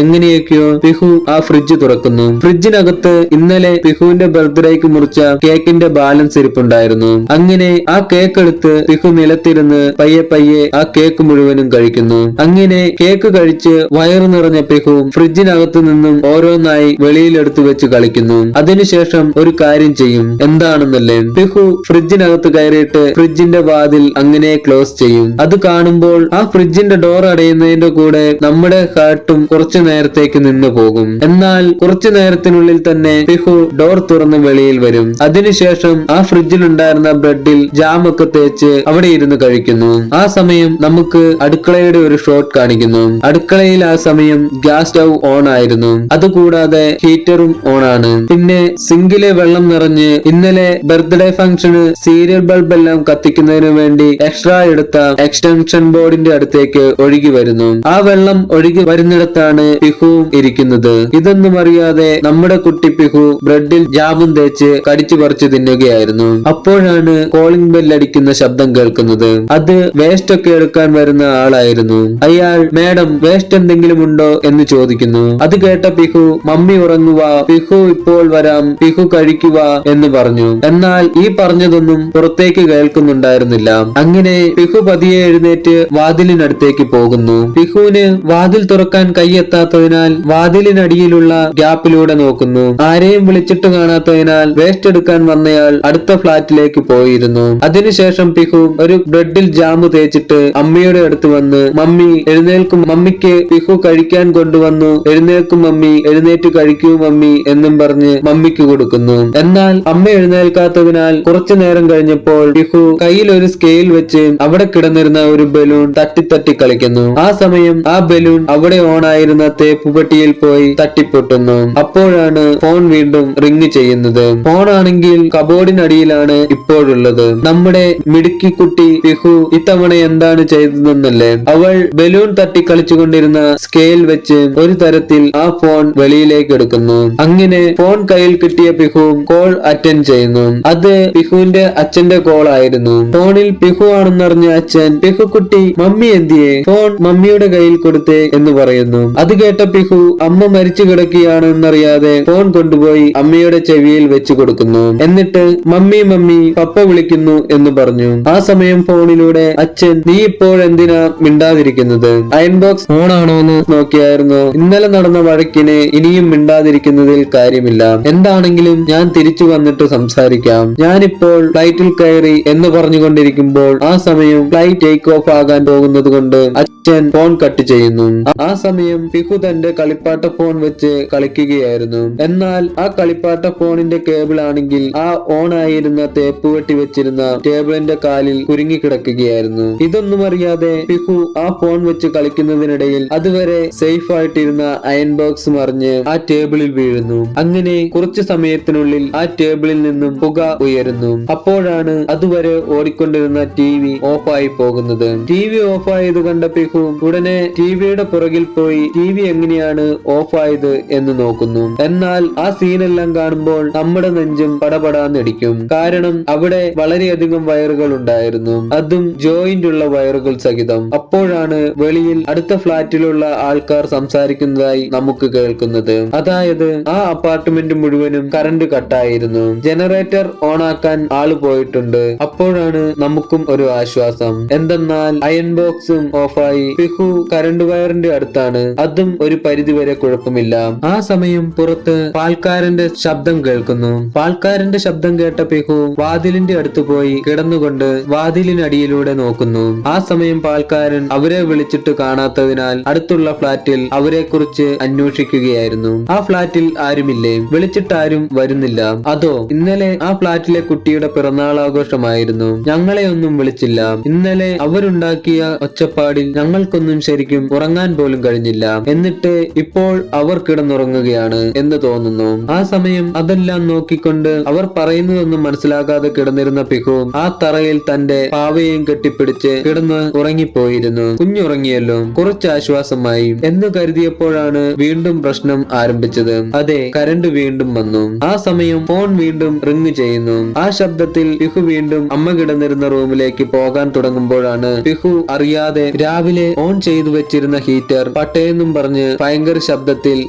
A: എങ്ങനെയൊക്കെയോ പിഹു ആ ഫ്രിഡ്ജ് തുറക്കുന്നു. ഫ്രിഡ്ജിനകത്ത് ഇന്നലെ പിഹുവിന്റെ ബർത്ത്ഡേക്ക് മുറിച്ച കേക്കിന്റെ ബാലൻസ് ഇരിപ്പുണ്ടായിരുന്നു. അങ്ങനെ ആ കേക്ക് എടുത്ത് പിഹു നിലത്തിരുന്ന് പയ്യെ ആ കേക്ക് മുഴുവനും കഴിക്കുന്നു. അങ്ങനെ കേക്ക് കഴിച്ച് വയറു നിറഞ്ഞ പിഹു ഫ്രിഡ്ജിനകത്ത് നിന്നും ഓരോന്നായി വെളിയിലെടുത്തു വെച്ച് കളിക്കുന്നു. അതിനുശേഷം ഒരു കാര്യം ചെയ്യും. എന്താണെന്നല്ലേ, പിഹു ഫ്രിഡ്ജിനകത്ത് കയറിയിട്ട് ഫ്രിഡ്ജിന്റെ വാതിൽ അങ്ങനെ ക്ലോസ് ചെയ്യും. അത് കാണുമ്പോൾ ആ ഫ്രിഡ്ജിന്റെ ഡോർ അടയുന്നതിന്റെ കൂടെ നമ്മുടെ ഹാർട്ടും കുറച്ചു നേരത്തേക്ക് നിന്നു പോകും. എന്നാൽ കുറച്ചു നേരത്തിനുള്ളിൽ തന്നെ പിഹു ഡോർ തുറന്ന് വെളിയിൽ വരും. അതിനുശേഷം ആ ഫ്രിഡ്ജിൽ ഉണ്ടായിരുന്ന ബ്രെഡിൽ ജാമൊക്കെ തേച്ച് അവിടെ ഇരുന്ന് കഴിക്കുന്നു. ആ സമയം നമുക്ക് അടുക്കളയുടെ ഒരു ഷോട്ട് കാണിക്കുന്നു. അടുക്കളയിൽ ആ സമയം ഗ്യാസ് സ്റ്റൗ ഓൺ ആയിരുന്നു. അതുകൂടാതെ ഹീറ്ററും ഓൺ ആണ്. പിന്നെ സിങ്കിലെ വെള്ളം നിറഞ്ഞ് ഇന്നലെ ബർത്ത്ഡേ ഫംഗ്ഷന് സീരിയൽ ബൾബ് എല്ലാം കത്തിക്കുന്നതിന് വേണ്ടി എക്സ്ട്രാ എടുത്ത എക്സ്റ്റൻഷൻ ബോർഡിന്റെ അടുത്തേക്ക് ഒഴുകി വരുന്നു. ആ വെള്ളം ഒഴുകി വരുന്നിടത്താണ് പിഹു ഇരിക്കുന്നത്. ഇതൊന്നും അറിയാതെ നമ്മുടെ കുട്ടി പിഹു ബ്രെഡിൽ ജാമും തേച്ച് കടിച്ചു പറിച്ചു തിന്നുകയായിരുന്നു. അപ്പോഴാണ് കോളിംഗ് ബെൽ അടിക്കുന്ന ശബ്ദം കേൾക്കുന്നത്. അത് വേസ്റ്റ് ഒക്കെ എടുക്കാൻ വരുന്ന ആളായിരുന്നു. അയാൾ മാഡം വേസ്റ്റ് എന്തെങ്കിലും ഉണ്ടോ എന്ന് ചോദിക്കുന്നു. അത് കേട്ട പിഹു മമ്മി ഉറങ്ങുക, പിഹു ഇപ്പോൾ വരാം, പിഹു കഴിക്കുക എന്ന് പറഞ്ഞു. എന്നാൽ ഈ പറഞ്ഞതൊന്നും പുറത്തേക്ക് കേൾക്കുന്നുണ്ടായിരുന്നില്ല. അങ്ങനെ പിഹു പതിയെ എഴുന്നേറ്റ് വാതിലിനടുത്തേക്ക് പോകുന്നു. പിഹുവിന് വാതിൽ തുറക്കാൻ കൈയെത്താത്തതിനാൽ വാതിലിനടിയിലുള്ള ഗ്യാപ്പിലൂടെ നോക്കുന്നു. ആരെയും വിളിച്ചിട്ട് കാണാത്തതിനാൽ വേസ്റ്റ് എടുക്കാൻ വന്നയാൾ അടുത്ത ഫ്ളാറ്റിലേക്ക് പോയിരുന്നു. അതിനുശേഷം പിഹു ഒരു ബ്രെഡിൽ ജാമു തേച്ചിട്ട് അമ്മയുടെ അടുത്ത് വന്ന് മമ്മി എഴുന്നേൽക്കും, മമ്മിക്ക് പിഹു കഴിക്കാൻ കൊണ്ടുവന്നു, എഴുന്നേൽക്കും മമ്മി, എഴുന്നേറ്റ് കഴിക്കൂ മമ്മി എന്നും പറഞ്ഞ് മമ്മിക്ക് കൊടുക്കുന്നു. എന്നാൽ അമ്മ എഴുന്നേൽക്കാത്തതിനാൽ കുറച്ചു നേരം കഴിഞ്ഞപ്പോൾ പിഹു കയ്യിൽ ഒരു സ്കെയിൽ വെച്ച് അവിടെ കിടന്നിരുന്ന ഒരു ബലൂൺ തട്ടി കളിക്കുന്നു. ആ സമയം ആ ബലൂൺ അവിടെ ഓണായിരുന്ന തേപ്പുപെട്ടിയിൽ പോയി തട്ടിപ്പൊട്ടുന്നു. അപ്പോഴാണ് ഫോൺ വീണ്ടും റിങ് ചെയ്യുന്നത്. ഫോൺ ആണെങ്കിൽ കബോർഡിനടിയിലാണ് ഇപ്പോഴുള്ളത്. നമ്മുടെ മിടുക്കി കുട്ടി പിഹു ഇത്തവണ എന്താണ് ചെയ്തതെന്നല്ലേ, അവൾ ബലൂൺ തട്ടി കളിച്ചുകൊണ്ടിരുന്ന സ്കെയിൽ വെച്ച് ഒരു തരത്തിൽ ആ ഫോൺ വെളിയിലേക്ക് എടുക്കുന്നു. അങ്ങനെ ഫോൺ കയ്യിൽ കിട്ടിയ പിഹു കോൾ അറ്റൻഡ് ചെയ്യുന്നു. അത് പിഹുവിന്റെ അച്ഛന്റെ കോൾ ആയിരുന്നു. ഫോണിൽ പിഹു ആണെന്നറിഞ്ഞ അച്ഛൻ പിഹു കുട്ടി മമ്മി എന്തിയെ, ഫോൺ മമ്മിയുടെ കയ്യിൽ കൊടുത്തേ എന്ന് പറയുന്നു. അത് കേട്ട പിഹു അമ്മ മരിച്ചു കിടക്കുകയാണ് എന്നറിയാതെ ഫോൺ കൊണ്ടുപോയി അമ്മയുടെ ചെവിയിൽ വെച്ചു കൊടുക്കുന്നു. എന്നിട്ട് മമ്മി മമ്മി പപ്പ വിളിക്കുന്നു എന്ന് പറഞ്ഞു. ആ സമയം ഫോണിലൂടെ അച്ഛൻ നീ ഇപ്പോൾ എന്തിനാ മിണ്ടാതിരിക്കുന്നത്, അയൺ ബോക്സ് ഓൺ ആണോ എന്ന് നോക്കിയായിരുന്നു. ഇന്നലെ നടന്ന വഴക്കിന് ഇനിയും മിണ്ടാതിരിക്കുന്നതിൽ കാര്യമില്ല. എന്താണെങ്കിലും ഞാൻ തിരിച്ചു വന്നിട്ട് സംസാരിക്കാം. ഞാനിപ്പോൾ ഫ്ലൈറ്റിൽ കയറി എന്ന് പറഞ്ഞുകൊണ്ടിരിക്കുമ്പോൾ ആ സമയം ഫ്ലൈറ്റ് ടേക്ക് ഓഫ് ആകാൻ പോകുന്നത് കൊണ്ട് അച്ഛൻ ഫോൺ കട്ട് ചെയ്യുന്നു. ആ സമയം പിഹു തന്റെ കളിപ്പാട്ട ഫോൺ വെച്ച് കളിക്കുകയായിരുന്നു. എന്നാൽ ആ കളിപ്പാട്ട ഫോണിന്റെ കേബിൾ ആണെങ്കിൽ ആ ഓൺ ആയിരുന്ന തേപ്പ് വെട്ടി വെച്ചിരുന്ന ടേബിളിന്റെ കാലിൽ കുരുങ്ങിക്കിടക്കുകയായിരുന്നു. ഇതൊന്നും അറിയാതെ പിഹു ആ ഫോൺ വെച്ച് കളിക്കുന്നതിനിടയിൽ അതുവരെ സേഫ് ആയിട്ടിരുന്ന അയൺ ബോക്സ് മറിഞ്ഞ് ആ ടേബിളിൽ വീഴുന്നു. അങ്ങനെ കുറച്ചു സമയത്തിനുള്ളിൽ ആ ടേബിളിൽ നിന്നും പുക ഉയരുന്നു. അപ്പോഴാണ് അതുവരെ ഓടിക്കൊണ്ടിരുന്ന TV ഓഫായി പോകുന്നത്. TV ഓഫായത് കണ്ട പിഹു ഉടനെ TVയുടെ പുറകിൽ പോയി TV എങ്ങനെയാണ് ഓഫായത് എന്ന് നോക്കുന്നു. എന്നാൽ ആ സീനെല്ലാം കാണുമ്പോൾ നമ്മുടെ നെഞ്ചും പടപടാന്നിടിക്കും. കാരണം അവിടെ വളരെയധികം വയറുകൾ ഉണ്ടായിരുന്നു, അതും ജോയിന്റ് ഉള്ള വയറുകൾ സഹിതം. അപ്പോഴാണ് വെളിയിൽ അടുത്ത ഫ്ളാറ്റിലുള്ള ആൾക്കാർ സംസാരിക്കുന്നതായി നമുക്ക് കേൾക്കുന്നത്. അതായത് ആ അപ്പാർട്ട്മെന്റ് മുഴുവനും കറണ്ട് കട്ടായിരുന്നു, ജനറേറ്റർ ഓണാക്കാൻ ആള് പോയിട്ടുണ്ട്. അപ്പോഴാണ് നമുക്കും ഒരു ആശ്വാസം. എന്തെന്നാൽ അയൺ ബോക്സും ഓഫായി, പിഹു കറണ്ട് വയറിന്റെ അടുത്താണ്, അതും ഒരു പരിധിവരെ കുഴപ്പമില്ല. ആ സമയം പുറത്ത് പാൽക്കാരന്റെ ശബ്ദം കേൾക്കുന്നു. പാൽക്കാരന്റെ ശബ്ദം കേട്ട പിഹു വാതിലിന്റെ അടുത്ത് പോയി കിടന്നുകൊണ്ട് വാതിലിനടിയിലൂടെ നോക്കുന്നു. ആ സമയം പാൽക്കാരൻ അവരെ വിളിച്ചിട്ട് കാണാത്തതിനാൽ അടുത്തുള്ള ഫ്ളാറ്റിൽ അവരെ കുറിച്ച് അന്വേഷിക്കുകയായിരുന്നു. ആ ഫ്ളാറ്റിൽ ആരുമില്ലേ? വിളിച്ചിട്ടാരും വരുന്നില്ല. അതോ ഇന്നലെ ആ ഫ്ളാറ്റിലെ കുട്ടിയുടെ പിറന്നാളാഘോഷമായിരുന്നു, ഞങ്ങളെ ഒന്നും വിളിച്ചില്ല. ഇന്നലെ അവരുണ്ടാക്കിയ ഒച്ചപ്പാടിൽ ഞങ്ങൾക്കൊന്നും ശരിക്കും ഉറങ്ങാൻ പോലും കഴിഞ്ഞില്ല. എന്നിട്ട് ഇപ്പോൾ അവർ കിടന്നുറങ്ങുകയാണ് എന്ന് തോന്നുന്നു. ആ സമയം അതെല്ലാം നോക്കിക്കൊണ്ട് അവർ പറയുന്നതൊന്നും മനസ്സിലാകാതെ കിടന്നിരുന്ന പിഹു ആ തറയിൽ തന്റെ പാവയും കെട്ടിപ്പിടിച്ച് കിടന്ന് ഉറങ്ങിപ്പോയിരുന്നു. കുഞ്ഞുറങ്ങിയല്ലോ, കുറച്ച് ആശ്വാസമായി എന്ന് കരുതിയപ്പോഴാണ് വീണ്ടും പ്രശ്നം ആരംഭിച്ചത്. അതെ, കരണ്ട് വീണ്ടും വന്നു. ആ സമയം ഫോൺ വീണ്ടും റിങ് ചെയ്യുന്നു. ആ ശബ്ദത്തിൽ പിഹു വീണ്ടും അമ്മ കിടന്നിരുന്ന റൂമിലേക്ക് പോകാൻ തുടങ്ങുമ്പോഴാണ് പിഹു അറിയാതെ രാവിലെ ഓൺ ചെയ്തു വെച്ചിരുന്ന ഹീറ്റർ പട്ടയെന്നും പറഞ്ഞ് ഭയങ്കര ശബ്ദത്തിൽ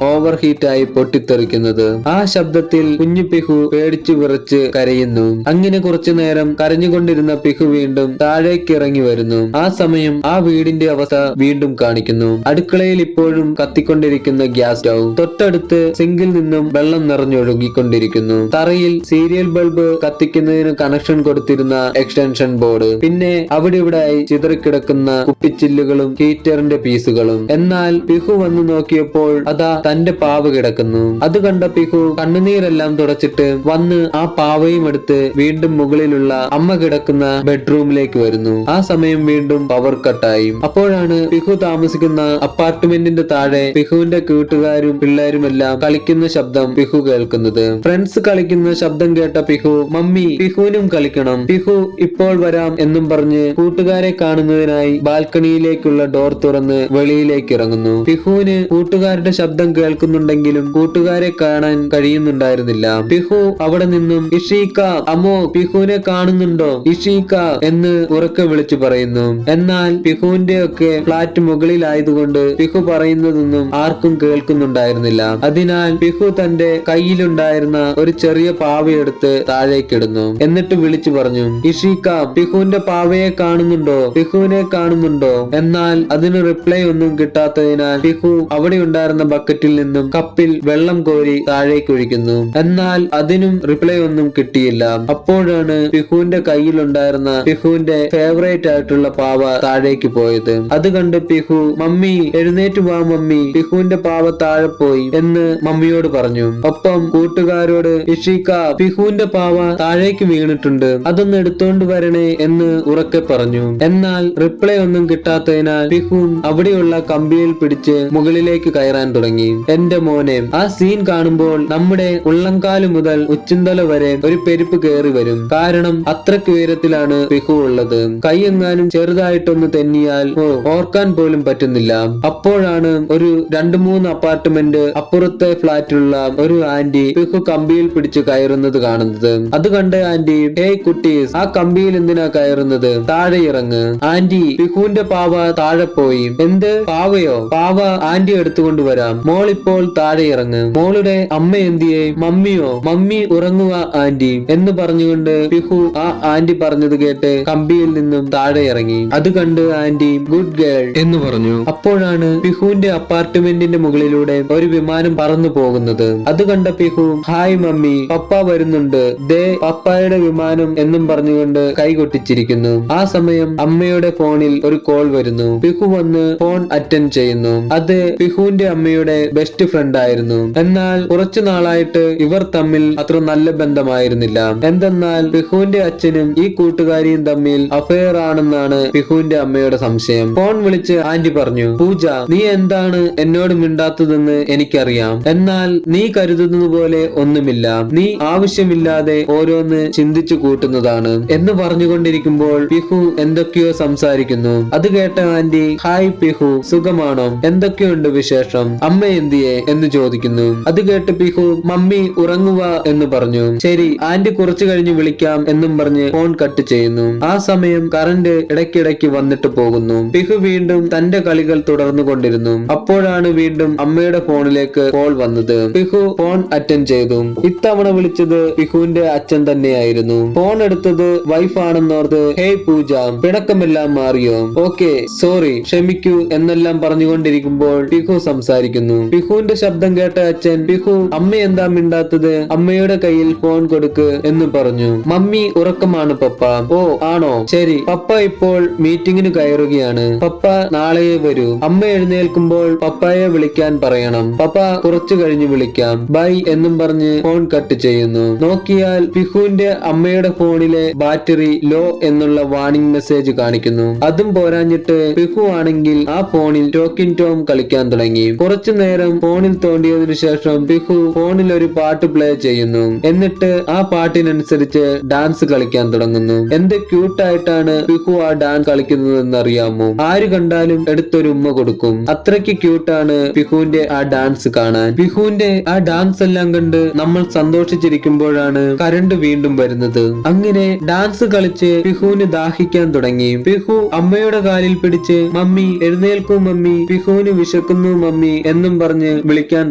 A: ഓവർ ഹീറ്റായി പൊട്ടിത്തെറിക്കുന്നത്. ആ ശബ്ദത്തിൽ കുഞ്ഞു പിഹു പേടിച്ചു വിറച്ച് കരയുന്നു. അങ്ങനെ കുറച്ചു നേരം കരഞ്ഞുകൊണ്ടിരുന്ന പിഹു വീണ്ടും താഴേക്ക് ഇറങ്ങി വരുന്നു. ആ സമയം ആ വീടിന്റെ അവസ്ഥ വീണ്ടും കാണിക്കുന്നു. അടുക്കളയിൽ ഇപ്പോഴും കത്തിക്കൊണ്ടിരിക്കുന്ന ഗ്യാസ് സ്റ്റൗ, തൊട്ടടുത്ത് സിങ്കിൽ നിന്നും വെള്ളം നിറഞ്ഞൊഴുകിക്കൊണ്ടിരിക്കുന്നു. തറയിൽ സീരിയൽ ബൾബ് കത്തിക്കുന്നതിന് കണക്ഷൻ കൊടുത്തിരുന്ന എക്സ്റ്റൻഷൻ ബോർഡ്, പിന്നെ അവിടെ ഇവിടെയായി ചിതറിക്കിടക്കുന്ന കുപ്പിച്ചില്ലുകളും ഹീറ്ററിന്റെ പീസുകളും. എന്നാൽ പിഹു വന്നു നോക്കിയപ്പോൾ അതാ തന്റെ പാവ കിടക്കുന്നു. അത് കണ്ട പിഹു കണ്ണുനീരെല്ലാം തുടച്ചിട്ട് വന്ന് ആ പാവയും എടുത്ത് വീണ്ടും മുകളിലുള്ള അമ്മ കിടക്കുന്ന ബെഡ്റൂമിലേക്ക് വരുന്നു. ആ സമയം വീണ്ടും പവർ കട്ടായി. അപ്പോഴാണ് പിഹു താമസിക്കുന്ന അപ്പാർട്ട്മെന്റിന്റെ താഴെ പിഹുവിന്റെ കൂട്ടുകാരും പിള്ളേരും എല്ലാം കളിക്കുന്ന ശബ്ദം പിഹു കേൾക്കുന്നത്. ഫ്രണ്ട്സ് കളിക്കുന്ന ശബ്ദം കേട്ട പിഹു, മമ്മി പിഹുവിനും കളിക്കണം, പിഹു ഇപ്പോൾ വരാം എന്നും പറഞ്ഞ് കൂട്ടുകാരെ കാണുന്നതിനായി ബാൽക്കണിയിലേക്കുള്ള ഡോർ തുറന്ന് വെളിയിലേക്ക് ഇറങ്ങുന്നു. പിഹുവിന് കൂട്ടുകാരുടെ ശബ്ദം കേൾക്കുന്നുണ്ടെങ്കിലും കൂട്ടുകാരെ കാണാൻ കഴിയുന്നുണ്ടായിരുന്നില്ല. പിഹു അവിടെ നിന്നും ഇഷീക്ക, അമ്മോ പിഹുവിനെ കാണുന്നുണ്ടോ, ഇഷീക്ക എന്ന് ഉറക്കെ വിളിച്ചു പറയുന്നു. എന്നാൽ പിഹുവിന്റെ ഒക്കെ ഫ്ളാറ്റ് മുകളിലായതുകൊണ്ട് പിഹു പറയുന്നതൊന്നും ആർക്കും കേൾക്കുന്നുണ്ടായിരുന്നില്ല. അതിനാൽ പിഹു തന്റെ കയ്യിലുണ്ടായിരുന്ന ഒരു ചെറിയ പാവയെടുത്ത് താഴേക്കിടുന്നു. എന്നിട്ട് വിളിച്ചു പറഞ്ഞു, ഇഷീക്ക പിഹുവിന്റെ പാവയെ കാണുന്നുണ്ടോ, പിഹുവിനെ കാണുന്നുണ്ടോ? എന്നാൽ അതിന് റിപ്ലൈ ഒന്നും കിട്ടാത്തതിനാൽ പിഹു അവിടെ ഉണ്ടായിരുന്ന ബക്കറ്റിൽ നിന്നും കപ്പിൽ വെള്ളം കോരി താഴേക്ക് ഒഴിക്കുന്നു. എന്നാൽ അതിനും റിപ്ലൈ ഒന്നും കിട്ടിയില്ല. അപ്പോഴാണ് പിഹുവിന്റെ കയ്യിലുണ്ടായിരുന്ന പിഹുവിന്റെ ഫേവറേറ്റ് ആയിട്ടുള്ള പാവ താഴേക്ക് പോയത്. അത് കണ്ട് പിഹു, മമ്മി എഴുന്നേറ്റ് വാ മമ്മി, പിഹുവിന്റെ പാവ താഴെ പോയി എന്ന് മമ്മിയോട് പറഞ്ഞു. ഒപ്പം കൂട്ടുകാരോട്, ഇഷീക്ക പിഹുവിന്റെ പാവ താഴേക്ക് വീണിട്ടുണ്ട്, അതൊന്ന് എടുത്തോണ്ട് വരണേ എന്ന് ഉറക്കെ പറഞ്ഞു. എന്നാൽ റിപ്ലൈ ഒന്നും കിട്ടാത്തതിനാൽ പിഹു അവിടെയുള്ള കമ്പിയിൽ പിടിച്ച് മുകളിലേക്ക് കയറാൻ തുടങ്ങി. എന്റെ മോനെ, ആ സീൻ കാണുമ്പോൾ നമ്മുടെ ഉള്ളംകാല് മുതൽ ഉച്ചന്തല വരെ ഒരു പെരുപ്പ് കയറി വരും. കാരണം അത്രയ്ക്ക് ഉയരത്തിലാണ് പിഹു ഉള്ളത്. കൈ എങ്ങാനും ചെറുതായിട്ടൊന്ന് തെന്നിയാൽ ഓർക്കാൻ പോലും പറ്റുന്നില്ല. അപ്പോഴാണ് ഒരു 2-3 അപ്പാർട്ട്മെന്റ് അപ്പുറത്തെ ഫ്ളാറ്റിലുള്ള ഒരു ആന്റി പിഹു കമ്പിയിൽ പിടിച്ച് കയറുന്നത് കാണുന്നത്. അത് കണ്ട ആന്റി, ഹേയ് കുട്ടീസ്, ആ കമ്പിയിൽ എന്തിനാ കയറുന്നത്, താഴെ ഇറങ്ങ്. ആന്റി പിഹുവിന്റെ പാവ താഴെ പോയി. എന്ത് പാവയോ? പാവ ആന്റി എടുത്തുകൊണ്ട് വരാം, മോൾ ഇപ്പോൾ താഴെ ഇറങ്ങ്. മോളുടെ അമ്മ എന്തിയെ? മമ്മിയോ? മമ്മി ഉറങ്ങുക ആന്റി എന്ന് പറഞ്ഞുകൊണ്ട് പിഹു ആ ആന്റി പറഞ്ഞത് കേട്ട് കമ്പിയിൽ നിന്നും താഴെ ഇറങ്ങി. അത് കണ്ട് ആന്റി ഗുഡ് ഗേൾ എന്ന് പറഞ്ഞു. അപ്പോഴാണ് പിഹുവിന്റെ അപ്പാർട്ട്മെന്റിന്റെ മുകളിലൂടെ ഒരു വിമാനം പറന്നു പോകുന്നത്. അത് കണ്ട പിഹു, ഹായ് മമ്മി, പപ്പ വരുന്നുണ്ട്, ദേ പപ്പായുടെ വിമാനം എന്നും പറഞ്ഞുകൊണ്ട് കൈകൊട്ടിച്ചിരിക്കുന്നു. ആ സമയം അമ്മയുടെ ഫോണിൽ ഒരു കോൾ വരുന്നു. പിഹു വന്ന് ഫോൺ അറ്റൻഡ് ചെയ്യുന്നു. അത് പിഹുവിന്റെ അമ്മയുടെ ബെസ്റ്റ് ഫ്രണ്ട് ആയിരുന്നു. എന്നാൽ കുറച്ചു നാളായിട്ട് ഇവർ തമ്മിൽ അത്ര നല്ല ബന്ധമായിരുന്നില്ല. എന്തെന്നാൽ പിഹുവിന്റെ അച്ഛനും ഈ കൂട്ടുകാരിയും തമ്മിൽ അഫെയർ ആണെന്നാണ് പിഹുവിന്റെ അമ്മയുടെ സംശയം. ഫോൺ വിളിച്ച് ആന്റി പറഞ്ഞു, പൂജ, നീ എന്താണ് എന്നോട് മിണ്ടാത്തതെന്ന് എനിക്കറിയാം. എന്നാൽ നീ കരുതുന്നത് പോലെ ഒന്നുമില്ല. നീ ആവശ്യമില്ലാതെ ഓരോന്ന് ചിന്തിച്ചു കൂട്ടുന്നതാണ് എന്ന് പറഞ്ഞുകൊണ്ടിരിക്കുമ്പോൾ പിഹു എന്തൊക്കെയോ സംസാരിക്കുന്നു. അത് കേട്ട ആന്റി, ഹായ് പിഹു, സുഖമാണോ? എന്തൊക്കെയുണ്ട് വിശേഷം? അമ്മ എന്തിയെ എന്ന് ചോദിക്കുന്നു. അത് കേട്ട് പിഹു, മമ്മി ഉറങ്ങുക എന്ന് പറഞ്ഞു. ശരി, ആന്റി കുറച്ചു കഴിഞ്ഞ് വിളിക്കാം എന്നും പറഞ്ഞ് ഫോൺ കട്ട് ചെയ്യുന്നു. ആ സമയം കറണ്ട് ഇടയ്ക്കിടയ്ക്ക് വന്നിട്ട് പോകുന്നു. പിഹു വീണ്ടും തന്റെ കളികൾ തുടർന്നു കൊണ്ടിരുന്നു. അപ്പോഴാണ് വീണ്ടും അമ്മയുടെ ഫോണിലേക്ക് കോൾ വന്നത്. പിഹു ഫോൺ അറ്റൻഡ് ചെയ്തു. ഇത്തവണ വിളിച്ചത് പിഹുവിന്റെ അച്ഛൻ തന്നെയായിരുന്നു. ഫോൺ എടുത്തത് വൈഫ് ആണെന്നോർത്ത്, ഹേയ് പൂജ, പിണക്കമെല്ലാം മാറിയോ? ഓക്കെ, സോറി, ക്ഷമിക്കൂ എന്നെല്ലാം പറഞ്ഞുകൊണ്ടിരിക്കുമ്പോൾ പിഹു സംസാരിക്കുന്നു. പിഹുവിന്റെ ശബ്ദം കേട്ട അച്ഛൻ, പിഹു, അമ്മ എന്താ മിണ്ടാത്തത്? അമ്മയുടെ കയ്യിൽ ഫോൺ കൊടുക്ക് എന്ന് പറഞ്ഞു. മമ്മി ഉറക്കമാണ് പപ്പ. ഓ ആണോ, ശരി, പപ്പ ഇപ്പോൾ മീറ്റിംഗിന് കയറുകയാണ്. പപ്പ നാളെ വരൂ. അമ്മ എഴുന്നേൽക്കുമ്പോൾ പപ്പായെ വിളിക്കാൻ പറയണം. പപ്പ കുറച്ചു കഴിഞ്ഞ് വിളിക്കാം, ബൈ എന്നും പറഞ്ഞ് ഫോൺ കട്ട് ചെയ്യുന്നു. നോക്കിയാൽ പിഹുവിന്റെ അമ്മയുടെ ഫോണിലെ ബാറ്ററി ലോ എന്നുള്ള വാർണിംഗ് മെസ്സേജ് കാണിക്കുന്നു. അതും പോരാഞ്ഞിട്ട് പിഹു ആണെങ്കിൽ ആ ഫോണിൽ ടോക്കിൻ ടോം കളിക്കാൻ തുടങ്ങി. കുറച്ചു നേരം ഫോണിൽ തോണ്ടിയതിനു ശേഷം പിഹു ഫോണിൽ ഒരു പാട്ട് പ്ലേ ചെയ്യുന്നു. എന്നിട്ട് ആ പാട്ടിനനുസരിച്ച് ഡാൻസ് കളിക്കാൻ തുടങ്ങുന്നു. എന്ത് ക്യൂട്ടായിട്ടാണ് പിഹു ആ ഡാൻസ് കളിക്കുന്നതെന്ന് അറിയാമോ? ആര് കണ്ടാലും എടുത്തൊരു ഉമ്മ കൊടുക്കും. അത്രയ്ക്ക് ക്യൂട്ടാണ് പിഹുവിന്റെ ആ ഡാൻസ് കാണാൻ. പിഹുവിന്റെ ആ ഡാൻസ് എല്ലാം കണ്ട് നമ്മൾ സന്തോഷിച്ചിരിക്കുമ്പോഴാണ് കറണ്ട് വീണ്ടും വരുന്നത്. അങ്ങനെ ഡാൻസ് കളിച്ച് പിഹുവിന് ദാഹിക്കാൻ തുടങ്ങി. പിഹു അമ്മയുടെ കാലിൽ പിടിച്ച്, മമ്മി എഴുന്നേൽക്കൂ മമ്മി, പിഹുവിന് വിശക്കുന്നു മമ്മി എന്നും പറഞ്ഞ് വിളിക്കാൻ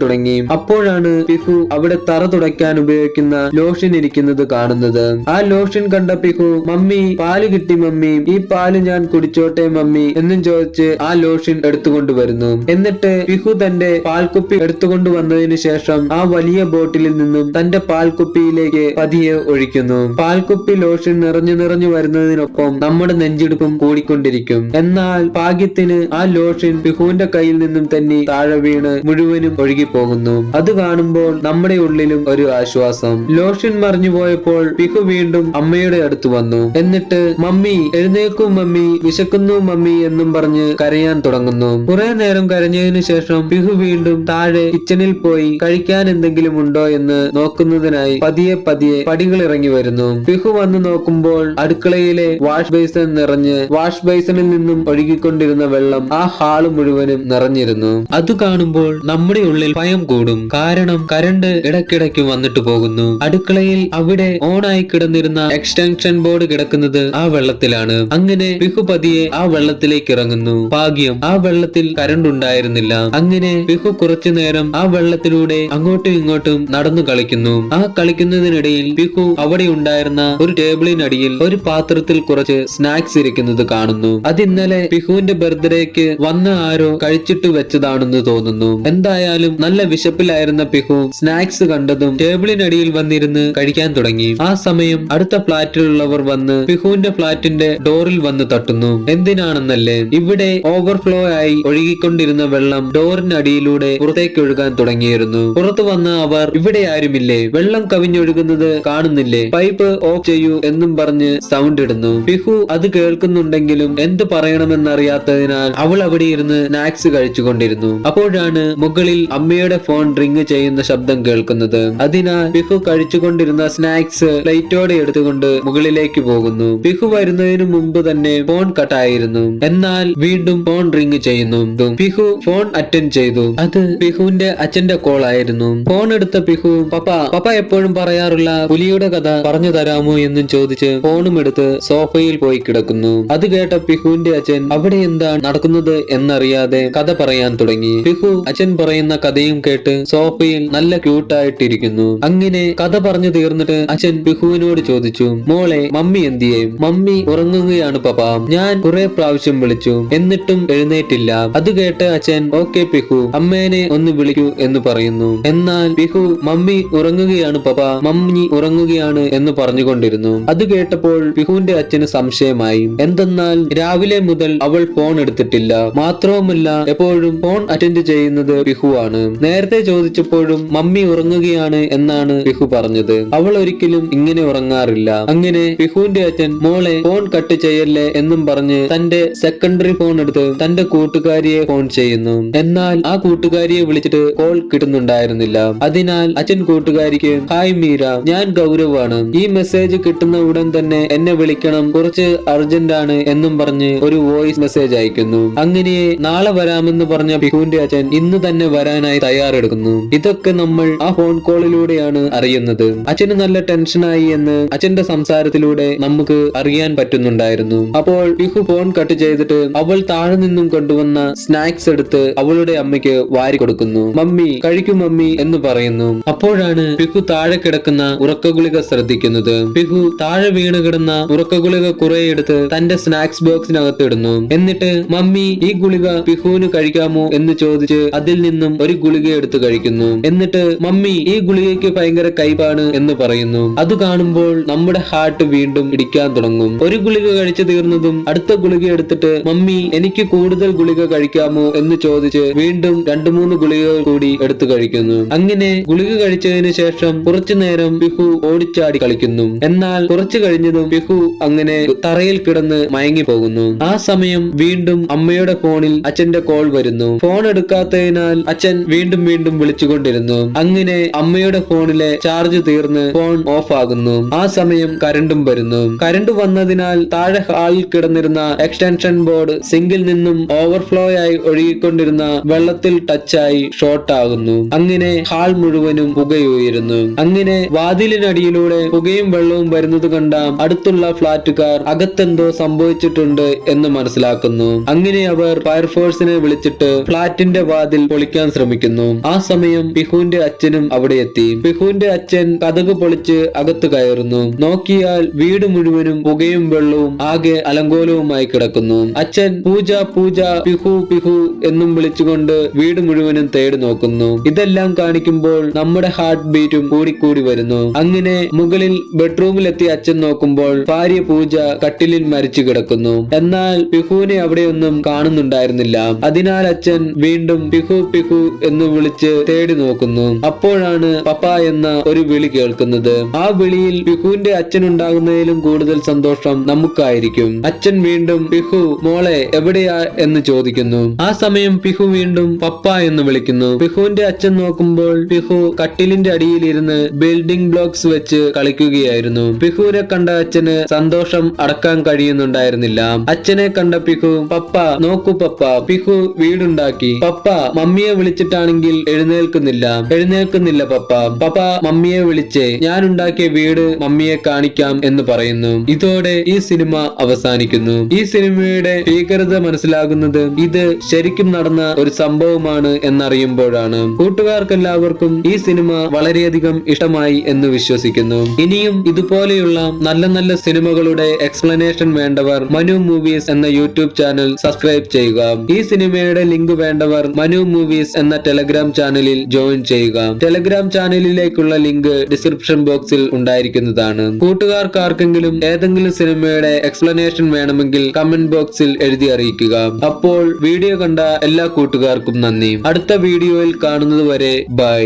A: തുടങ്ങി. അപ്പോഴാണ് പിഹു അവിടെ തറ തുടയ്ക്കാൻ ഉപയോഗിക്കുന്ന ലോഷൻ ഇരിക്കുന്നത് കാണുന്നത്. ആ ലോഷൻ കണ്ട പിഹു, മമ്മി പാല് കിട്ടി മമ്മി, ഈ പാല് ഞാൻ കുടിച്ചോട്ടെ മമ്മി എന്നും ചോദിച്ച് ആ ലോഷൻ എടുത്തുകൊണ്ട് വരുന്നു. എന്നിട്ട് പിഹു തന്റെ പാൽക്കുപ്പി എടുത്തുകൊണ്ട് വന്നതിന് ശേഷം ആ വലിയ ബോട്ടിലിൽ നിന്നും തന്റെ പാൽക്കുപ്പിയിലേക്ക് പതിയെ ഒഴിക്കുന്നു. പാൽക്കുപ്പി ലോഷൻ നിറഞ്ഞു വരുന്നതിനൊപ്പം നമ്മുടെ നെഞ്ചിടിപ്പും കൂടിക്കൊണ്ടിരിക്കും. എന്നാൽ ഭാഗ്യത്തിന് ആ ലോഷൻ പിഹുവിന്റെ കയ്യിൽ നിന്നും തന്നെ താഴെ വീണ് മുഴുവനും ഒഴുകിപ്പോകുന്നു. അത് കാണുമ്പോൾ നമ്മുടെ ഉള്ളിലും ഒരു ആശ്വാസം. ലോഷൻ മറിഞ്ഞു പോയപ്പോൾ പിഹു വീണ്ടും അമ്മയുടെ അടുത്ത് വന്നു. എന്നിട്ട്, മമ്മി എഴുന്നേൽക്കൂ മമ്മി, വിശക്കുന്നു മമ്മി എന്നും പറഞ്ഞ് കരയാൻ തുടങ്ങുന്നു. കുറെ നേരം കരഞ്ഞതിനു ശേഷം പിഹു വീണ്ടും താഴെ കിച്ചണിൽ പോയി കഴിക്കാൻ എന്തെങ്കിലും ഉണ്ടോ എന്ന് നോക്കുന്നതിനായി പതിയെ പടികൾ ഇറങ്ങി വരുന്നു. പിഹു വന്ന് നോക്കുമ്പോൾ അടുക്കളയിലെ വാഷ് ബേസിൻ നിറഞ്ഞ് വാഷ് ബേസിനിൽ നിന്നും ഒഴുകിക്കൊണ്ടിരുന്ന വെള്ളം ആ ഹാള് മുഴുവനും നിറഞ്ഞിരുന്നു. അത് കാണുമ്പോൾ നമ്മുടെ ഉള്ളിൽ ഭയം കൂടും. കാരണം കരണ്ട് ഇടയ്ക്കിടയ്ക്ക് വന്നിട്ട് പോകുന്നു. അടുക്കളയിൽ അവിടെ ഓണായി കിടന്നിരുന്ന എക്സ്റ്റൻഷൻ ബോർഡ് കിടക്കുന്നത് ആ വെള്ളത്തിലാണ്. അങ്ങനെ പിഹു പതിയെ ആ വെള്ളത്തിലേക്ക് ഇറങ്ങുന്നു. ഭാഗ്യം, ആ വെള്ളത്തിൽ കരണ്ട് ഉണ്ടായിരുന്നില്ല. അങ്ങനെ പിഹു കുറച്ചു നേരം ആ വെള്ളത്തിലൂടെ അങ്ങോട്ടും ഇങ്ങോട്ടും നടന്നു കളിക്കുന്നു. ആ കളിക്കുന്നതിനിടയിൽ പിഹു അവിടെ ഉണ്ടായിരുന്ന ഒരു ടേബിളിനടിയിൽ ഒരു പാത്രത്തിൽ കുറച്ച് സ്നാക്സ് ഇരിക്കുന്നത് കാണുന്നു. അത് ഇന്നലെ പിഹുവിന്റെ ബർത്ത്ഡേക്ക് വന്ന ആരോ കഴിച്ചിട്ട് വെച്ചതാണെന്ന് തോന്നുന്നു. എന്തായാലും നല്ല വിശപ്പിലായിരുന്ന പിഹു സ്നാക്സ് കണ്ടതും ടേബിളിനടിയിൽ വന്നിരുന്ന് കഴിക്കാൻ തുടങ്ങി. ആ സമയം അടുത്ത ഫ്ളാറ്റിലുള്ളവർ വന്ന് പിഹുവിന്റെ ഫ്ളാറ്റിന്റെ ഡോറിൽ വന്ന് തട്ടുന്നു. എന്തിനാണെന്നല്ലേ, ഇവിടെ ഓവർഫ്ലോ ആയി ഒഴുകിക്കൊണ്ടിരുന്ന വെള്ളം ഡോറിനടിയിലൂടെ പുറത്തേക്ക് ഒഴുകാൻ തുടങ്ങിയിരുന്നു. പുറത്തു വന്ന അവർ, ഇവിടെ ആരുമില്ലേ, വെള്ളം കവിഞ്ഞൊഴുകുന്നത് കാണുന്നില്ലേ, പൈപ്പ് ഓഫ് ചെയ്യൂ എന്നും പറഞ്ഞ് സൗണ്ട് ഇടുന്നു. പിഹു അത് കേൾക്കുന്നുണ്ടെങ്കിലും എന്ത് പറയണമെന്നറിയാത്തതിനാൽ അവൾ അവിടെ ഇരുന്ന് സ്നാക്സ് കഴിച്ചുകൊണ്ടിരുന്നു. അപ്പോഴാണ് മുകളിൽ അമ്മയുടെ ഫോൺ റിംഗ് ചെയ്യുന്ന ശബ്ദം കേൾക്കുന്നത്. അതിനാൽ പിഹു കഴിച്ചുകൊണ്ടിരുന്ന സ്നാക്സ് പ്ലേറ്റോടെ എടുത്തുകൊണ്ട് മുകളിലേക്ക് പോകുന്നു. പിഹു വരുന്നതിന് മുമ്പ് തന്നെ ഫോൺ കട്ടായിരുന്നു. എന്നാൽ വീണ്ടും ഫോൺ റിംഗ് ചെയ്യുന്നു. പിഹു ഫോൺ അറ്റൻഡ് ചെയ്തു. അത് പിഹുവിന്റെ അച്ഛന്റെ കോൾ ആയിരുന്നു. ഫോൺ എടുത്ത പിഹു, പപ്പ എപ്പോഴും പറയാറുള്ള പുലിയുടെ കഥ പറഞ്ഞു തരാമോ എന്നും ചോദിച്ച് ഫോണും എടുത്ത് സോഫയിൽ പോയി കിടക്കുന്നു. അത് കേട്ട പിഹുവിന്റെ അച്ഛൻ അവിടെ എന്താ നടക്കുന്നത് എന്നറിയാതെ കഥ പറയാൻ തുടങ്ങി. പിഹു അച്ഛൻ പറയുന്ന കഥയും കേട്ട് സോഫയിൽ നല്ല ക്യൂട്ടായിട്ടിരിക്കുന്നു. അങ്ങനെ കഥ പറഞ്ഞു തീർന്നിട്ട് അച്ഛൻ പിഹുവിനോട് ചോദിച്ചു, മോളെ മമ്മി എന്തിയെ? മമ്മി ഉറങ്ങുകയാണ് പപ്പ, ഞാൻ കുറെ പ്രാവശ്യം വിളിച്ചു എന്നിട്ടും എഴുന്നേറ്റില്ല. അത് കേട്ട് അച്ഛൻ, ഓക്കെ പിഹു, അമ്മേനെ ഒന്ന് വിളിക്കൂ എന്ന് പറയുന്നു. എന്നാൽ പിഹു, മമ്മി ഉറങ്ങുകയാണ് പപ്പ, മമ്മി ഉറങ്ങുകയാണ് എന്ന് പറഞ്ഞുകൊണ്ടിരുന്നു. അത് കേട്ടപ്പോൾ പിഹുവിന്റെ അച്ഛന് സംശയമായി. എന്തെന്നാൽ രാവിലെ മുതൽ അവൾ ഫോൺ എടുത്തിട്ടില്ല. മാത്രവുമല്ല എപ്പോഴും ഫോൺ അറ്റൻഡ് ചെയ്യുന്നത് പിഹു ആണ്. നേരത്തെ ചോദിച്ചപ്പോഴും മമ്മി ഉറങ്ങുകയാണ് എന്നാണ് പിഹു പറഞ്ഞത്. അവൾ ഒരിക്കലും ഇങ്ങനെ ഉറങ്ങാറില്ല. അങ്ങനെ പിഹുവിന്റെ അച്ഛൻ മോളെ ഫോൺ കട്ട് ചെയ്യല്ലേ എന്നും പറഞ്ഞ് തന്റെ സെക്കൻഡറി ഫോൺ എടുത്ത് തന്റെ കൂട്ടുകാരിയെ ഫോൺ ചെയ്യുന്നു. എന്നാൽ ആ കൂട്ടുകാരിയെ വിളിച്ചിട്ട് കോൾ കിട്ടുന്നുണ്ടായിരുന്നില്ല. അതിനാൽ അച്ഛൻ കൂട്ടുകാരിക്ക് ഹായ് മീര, ഞാൻ ഗൗരവാണ്, ഈ മെസ്സേജ് കിട്ടുന്ന ഉടൻ തന്നെ എന്നെ വിളിക്കണം, കുറച്ച് അർജന്റ് ആണ് എന്നും പറഞ്ഞ് ഒരു വോയിസ് മെസ്സേജ് അയക്കുന്നു. അങ്ങനെ നാളെ വരാമെന്ന് പറഞ്ഞ പിഹുവിന്റെ അച്ഛൻ ഇന്ന് തന്നെ വരാനായി തയ്യാറെടുക്കുന്നു. ഇതൊക്കെ നമ്മൾ ആ ഫോൺ കോളിലൂടെയാണ് അറിയുന്നത്. അച്ഛന് നല്ല ടെൻഷനായി എന്ന് അച്ഛന്റെ സംസാരത്തിലൂടെ നമുക്ക് അറിയാൻ പറ്റുന്നുണ്ടായിരുന്നു. അപ്പോൾ പിഹു ഫോൺ കട്ട് ചെയ്തിട്ട് അവൾ താഴെ നിന്നും കൊണ്ടുവന്ന സ്നാക്സ് എടുത്ത് അവളുടെ അമ്മയ്ക്ക് വാരി കൊടുക്കുന്നു. മമ്മി കഴിക്കും മമ്മി എന്ന് പറയുന്നു. അപ്പോഴാണ് പിഹു താഴെ കിടക്കുന്ന ഉറക്കഗുളിക ശ്രദ്ധിക്കുന്നത്. പിഹു താഴെ വീണ് കിടന്ന ഉറക്കഗുളിക കുറെ എടുത്ത് തന്റെ സ്നാക്സ് ബോക്സിനകത്ത് ഇടുന്നു. എന്നിട്ട് മമ്മി ഈ ഗുളിക പിഹുവിന് കഴിക്കാമോ എന്ന് ചോദിച്ച് അതിൽ നിന്നും ഒരു ഗുളിക എടുത്ത് കഴിക്കുന്നു. എന്നിട്ട് മമ്മി ഈ ഗുളികയ്ക്ക് ഭയങ്കര കൈപ്പാണ് എന്ന് പറയുന്നു. അത് കാണുമ്പോൾ നമ്മുടെ ഹാർട്ട് വീണ്ടും ഇടിക്കാൻ തുടങ്ങും. ഒരു ഗുളിക കഴിച്ചു തീർന്നതും അടുത്ത ഗുളിക എടുത്തിട്ട് മമ്മി എനിക്ക് കൂടുതൽ ഗുളിക കഴിക്കാമോ എന്ന് ചോദിച്ച് വീണ്ടും 2-3 ഗുളികകൾ കൂടി എടുത്തു കഴിക്കുന്നു. അങ്ങനെ ഗുളിക കഴിച്ചതിന് ശേഷം കുറച്ചു നേരം പിഹു ഓടിച്ചാടി കളിക്കുന്നു. എന്നാൽ കുറച്ചു കഴിഞ്ഞതും പിഹു അങ്ങനെ തറയിൽ കിടന്ന് മയങ്ങി പോകുന്നു. ആ സമയം വീണ്ടും അമ്മയുടെ ഫോണിൽ അച്ഛന്റെ കോൾ വരുന്നു. ഫോൺ എടുക്കാത്തതിനാൽ അച്ഛൻ വീണ്ടും വീണ്ടും വിളിച്ചുകൊണ്ടിരുന്നു. അങ്ങനെ അമ്മയുടെ ഫോണിലെ ചാർജ് തീർന്ന് ഫോൺ ഓഫ് ആകുന്നു. ആ സമയം കരണ്ടും വരുന്നു. കരണ്ട് വന്നതിനാൽ താഴെ ഹാളിൽ കിടന്നിരുന്ന എക്സ്റ്റൻഷൻ ബോർഡ് സിങ്കിൽ നിന്നും ഓവർഫ്ലോ ആയി ഒഴുകിക്കൊണ്ടിരുന്ന വെള്ളത്തിൽ ടച്ചായി ഷോർട്ട് ആകുന്നു. അങ്ങനെ ഹാൾ മുഴുവനും പുകയുയരുന്നു. അങ്ങനെ വാതിലിനടിയിലൂടെ പുകയും വെള്ളവും വരുന്നത് കണ്ട അടുത്തുള്ള ഫ്ളാറ്റുകാർ അകത്തെന്തോ സംഭവിച്ചിട്ടുണ്ട് എന്ന് മനസ്സിലാക്കുന്നു. അങ്ങനെ അവർ ഫയർഫോഴ്സിനെ വിളിച്ചിട്ട് ഫ്ളാറ്റിന്റെ വാതിൽ പൊളിക്കാൻ ശ്രമിക്കുന്നു. ആ സമയം പിഹുവിന്റെ അച്ഛനും അവിടെ എത്തി. പിഹുവിന്റെ അച്ഛൻ കതക് പൊളിച്ച് അകത്ത് കയറുന്നു. നോക്കിയാൽ വീട് മുഴുവനും പുകയും വെള്ളവും ആകെ അലങ്കോലവുമായി കിടക്കുന്നു. അച്ഛൻ പൂജ പൂജ പിഹു പിഹു എന്നും വിളിച്ചുകൊണ്ട് വീട് മുഴുവനും തേടി നോക്കുന്നു. ഇതെല്ലാം കാണിക്കുമ്പോൾ നമ്മുടെ ഹാർട്ട് ബീറ്റും കൂടിക്കൂടി വരുന്നു. അങ്ങനെ മുകളിൽ ബെഡ്റൂമിലെത്തിയ അച്ഛൻ നോക്കുമ്പോൾ ഭാര്യ പൂജ കട്ടിലിൽ മരിച്ചു കിടക്കുന്നു. എന്നാൽ പിഹുവിനെ അവിടെയൊന്നും കാണുന്നുണ്ടായിരുന്നില്ല. അതിനാൽ അച്ഛൻ വീണ്ടും പിഹു പിഹു എന്ന് വിളിച്ച് തേടി നോക്കുന്നു. അപ്പോഴാണ് പപ്പ എന്ന ഒരു വിളി കേൾക്കുന്നത്. ആ വിളിയിൽ പിഹുവിന്റെ അച്ഛൻ ഉണ്ടാകുന്നതിലും കൂടുതൽ സന്തോഷം നമുക്കായിരിക്കും. അച്ഛൻ വീണ്ടും പിഹു മോളെ എവിടെയാ എന്ന് ചോദിക്കുന്നു. ആ സമയം പിഹു വീണ്ടും പപ്പ എന്ന് വിളിക്കുന്നു. പിഹുവിന്റെ അച്ഛൻ നോക്കുമ്പോൾ പിഹു കട്ടിലിന്റെ അടിയിൽ ഇരുന്ന് ബിൽഡിംഗ് ബ്ലോക്സ് വെച്ച് കളിക്കുകയായിരുന്നു. പിഹുവിനെ കണ്ട അച്ഛന് സന്തോഷം അടക്കാൻ കഴിയുന്നുണ്ടായിരുന്നില്ല. അച്ഛനെ കണ്ട പിഹു പപ്പ നോക്കൂ പപ്പ, പിഹു വീടുണ്ടാക്കി. പപ്പ മമ്മിയെ വിളിച്ചിട്ടാണെങ്കിൽ എഴുന്നേൽക്കുന്നില്ല പപ്പ. പപ്പ മമ്മിയെ വിളിച്ചേ, ഞാൻ ഉണ്ടാക്കിയ വീട് മമ്മിയെ കാണിക്കാം എന്ന് പറയുന്നു. ഇതോടെ ഈ സിനിമ അവസാനിക്കുന്നു. ഈ സിനിമയുടെ ഭീകരത മനസ്സിലാകുന്നത് ഇത് ശരിക്കും നടന്ന ഒരു സംഭവമാണ് എന്നറിയുമ്പോഴാണ്. കൂട്ടുകാർക്കെല്ലാവർക്കും ഈ സിനിമ വളരെയധികം ഇഷ്ടമായി എന്ന് വിശ്വസിക്കുന്നു. ഇനിയും ഇതുപോലെയുള്ള നല്ല നല്ല സിനിമകളുടെ എക്സ്പ്ലനേഷൻ വേണ്ടവർ മനു മൂവീസ് എന്ന യൂട്യൂബ് ചാനൽ സബ്സ്ക്രൈബ് ചെയ്യുക. ഈ സിനിമയുടെ ലിങ്ക് വേണ്ടവർ മനു മൂവീസ് എന്ന ടെലഗ്രാം ചാനലിൽ ജോയിൻ ചെയ്യുക. ടെലഗ്രാം ചാനലിലേക്കുള്ള ലിങ്ക് ഡിസ്ക്രിപ്ഷൻ ബോക്സിൽ ഉണ്ടായിരിക്കുന്നതാണ്. കൂട്ടുകാർക്ക് ആർക്കെങ്കിലും ഏതെങ്കിലും സിനിമയുടെ എക്സ്പ്ലനേഷൻ വേണമെങ്കിൽ കമന്റ് ബോക്സിൽ എഴുതി അറിയിക്കുക. അപ്പോൾ വീഡിയോ കണ്ട എല്ലാ കൂട്ടുകാർക്കും നന്ദി. അടുത്ത വീഡിയോയിൽ കാണുന്നത് വരെ ബൈ.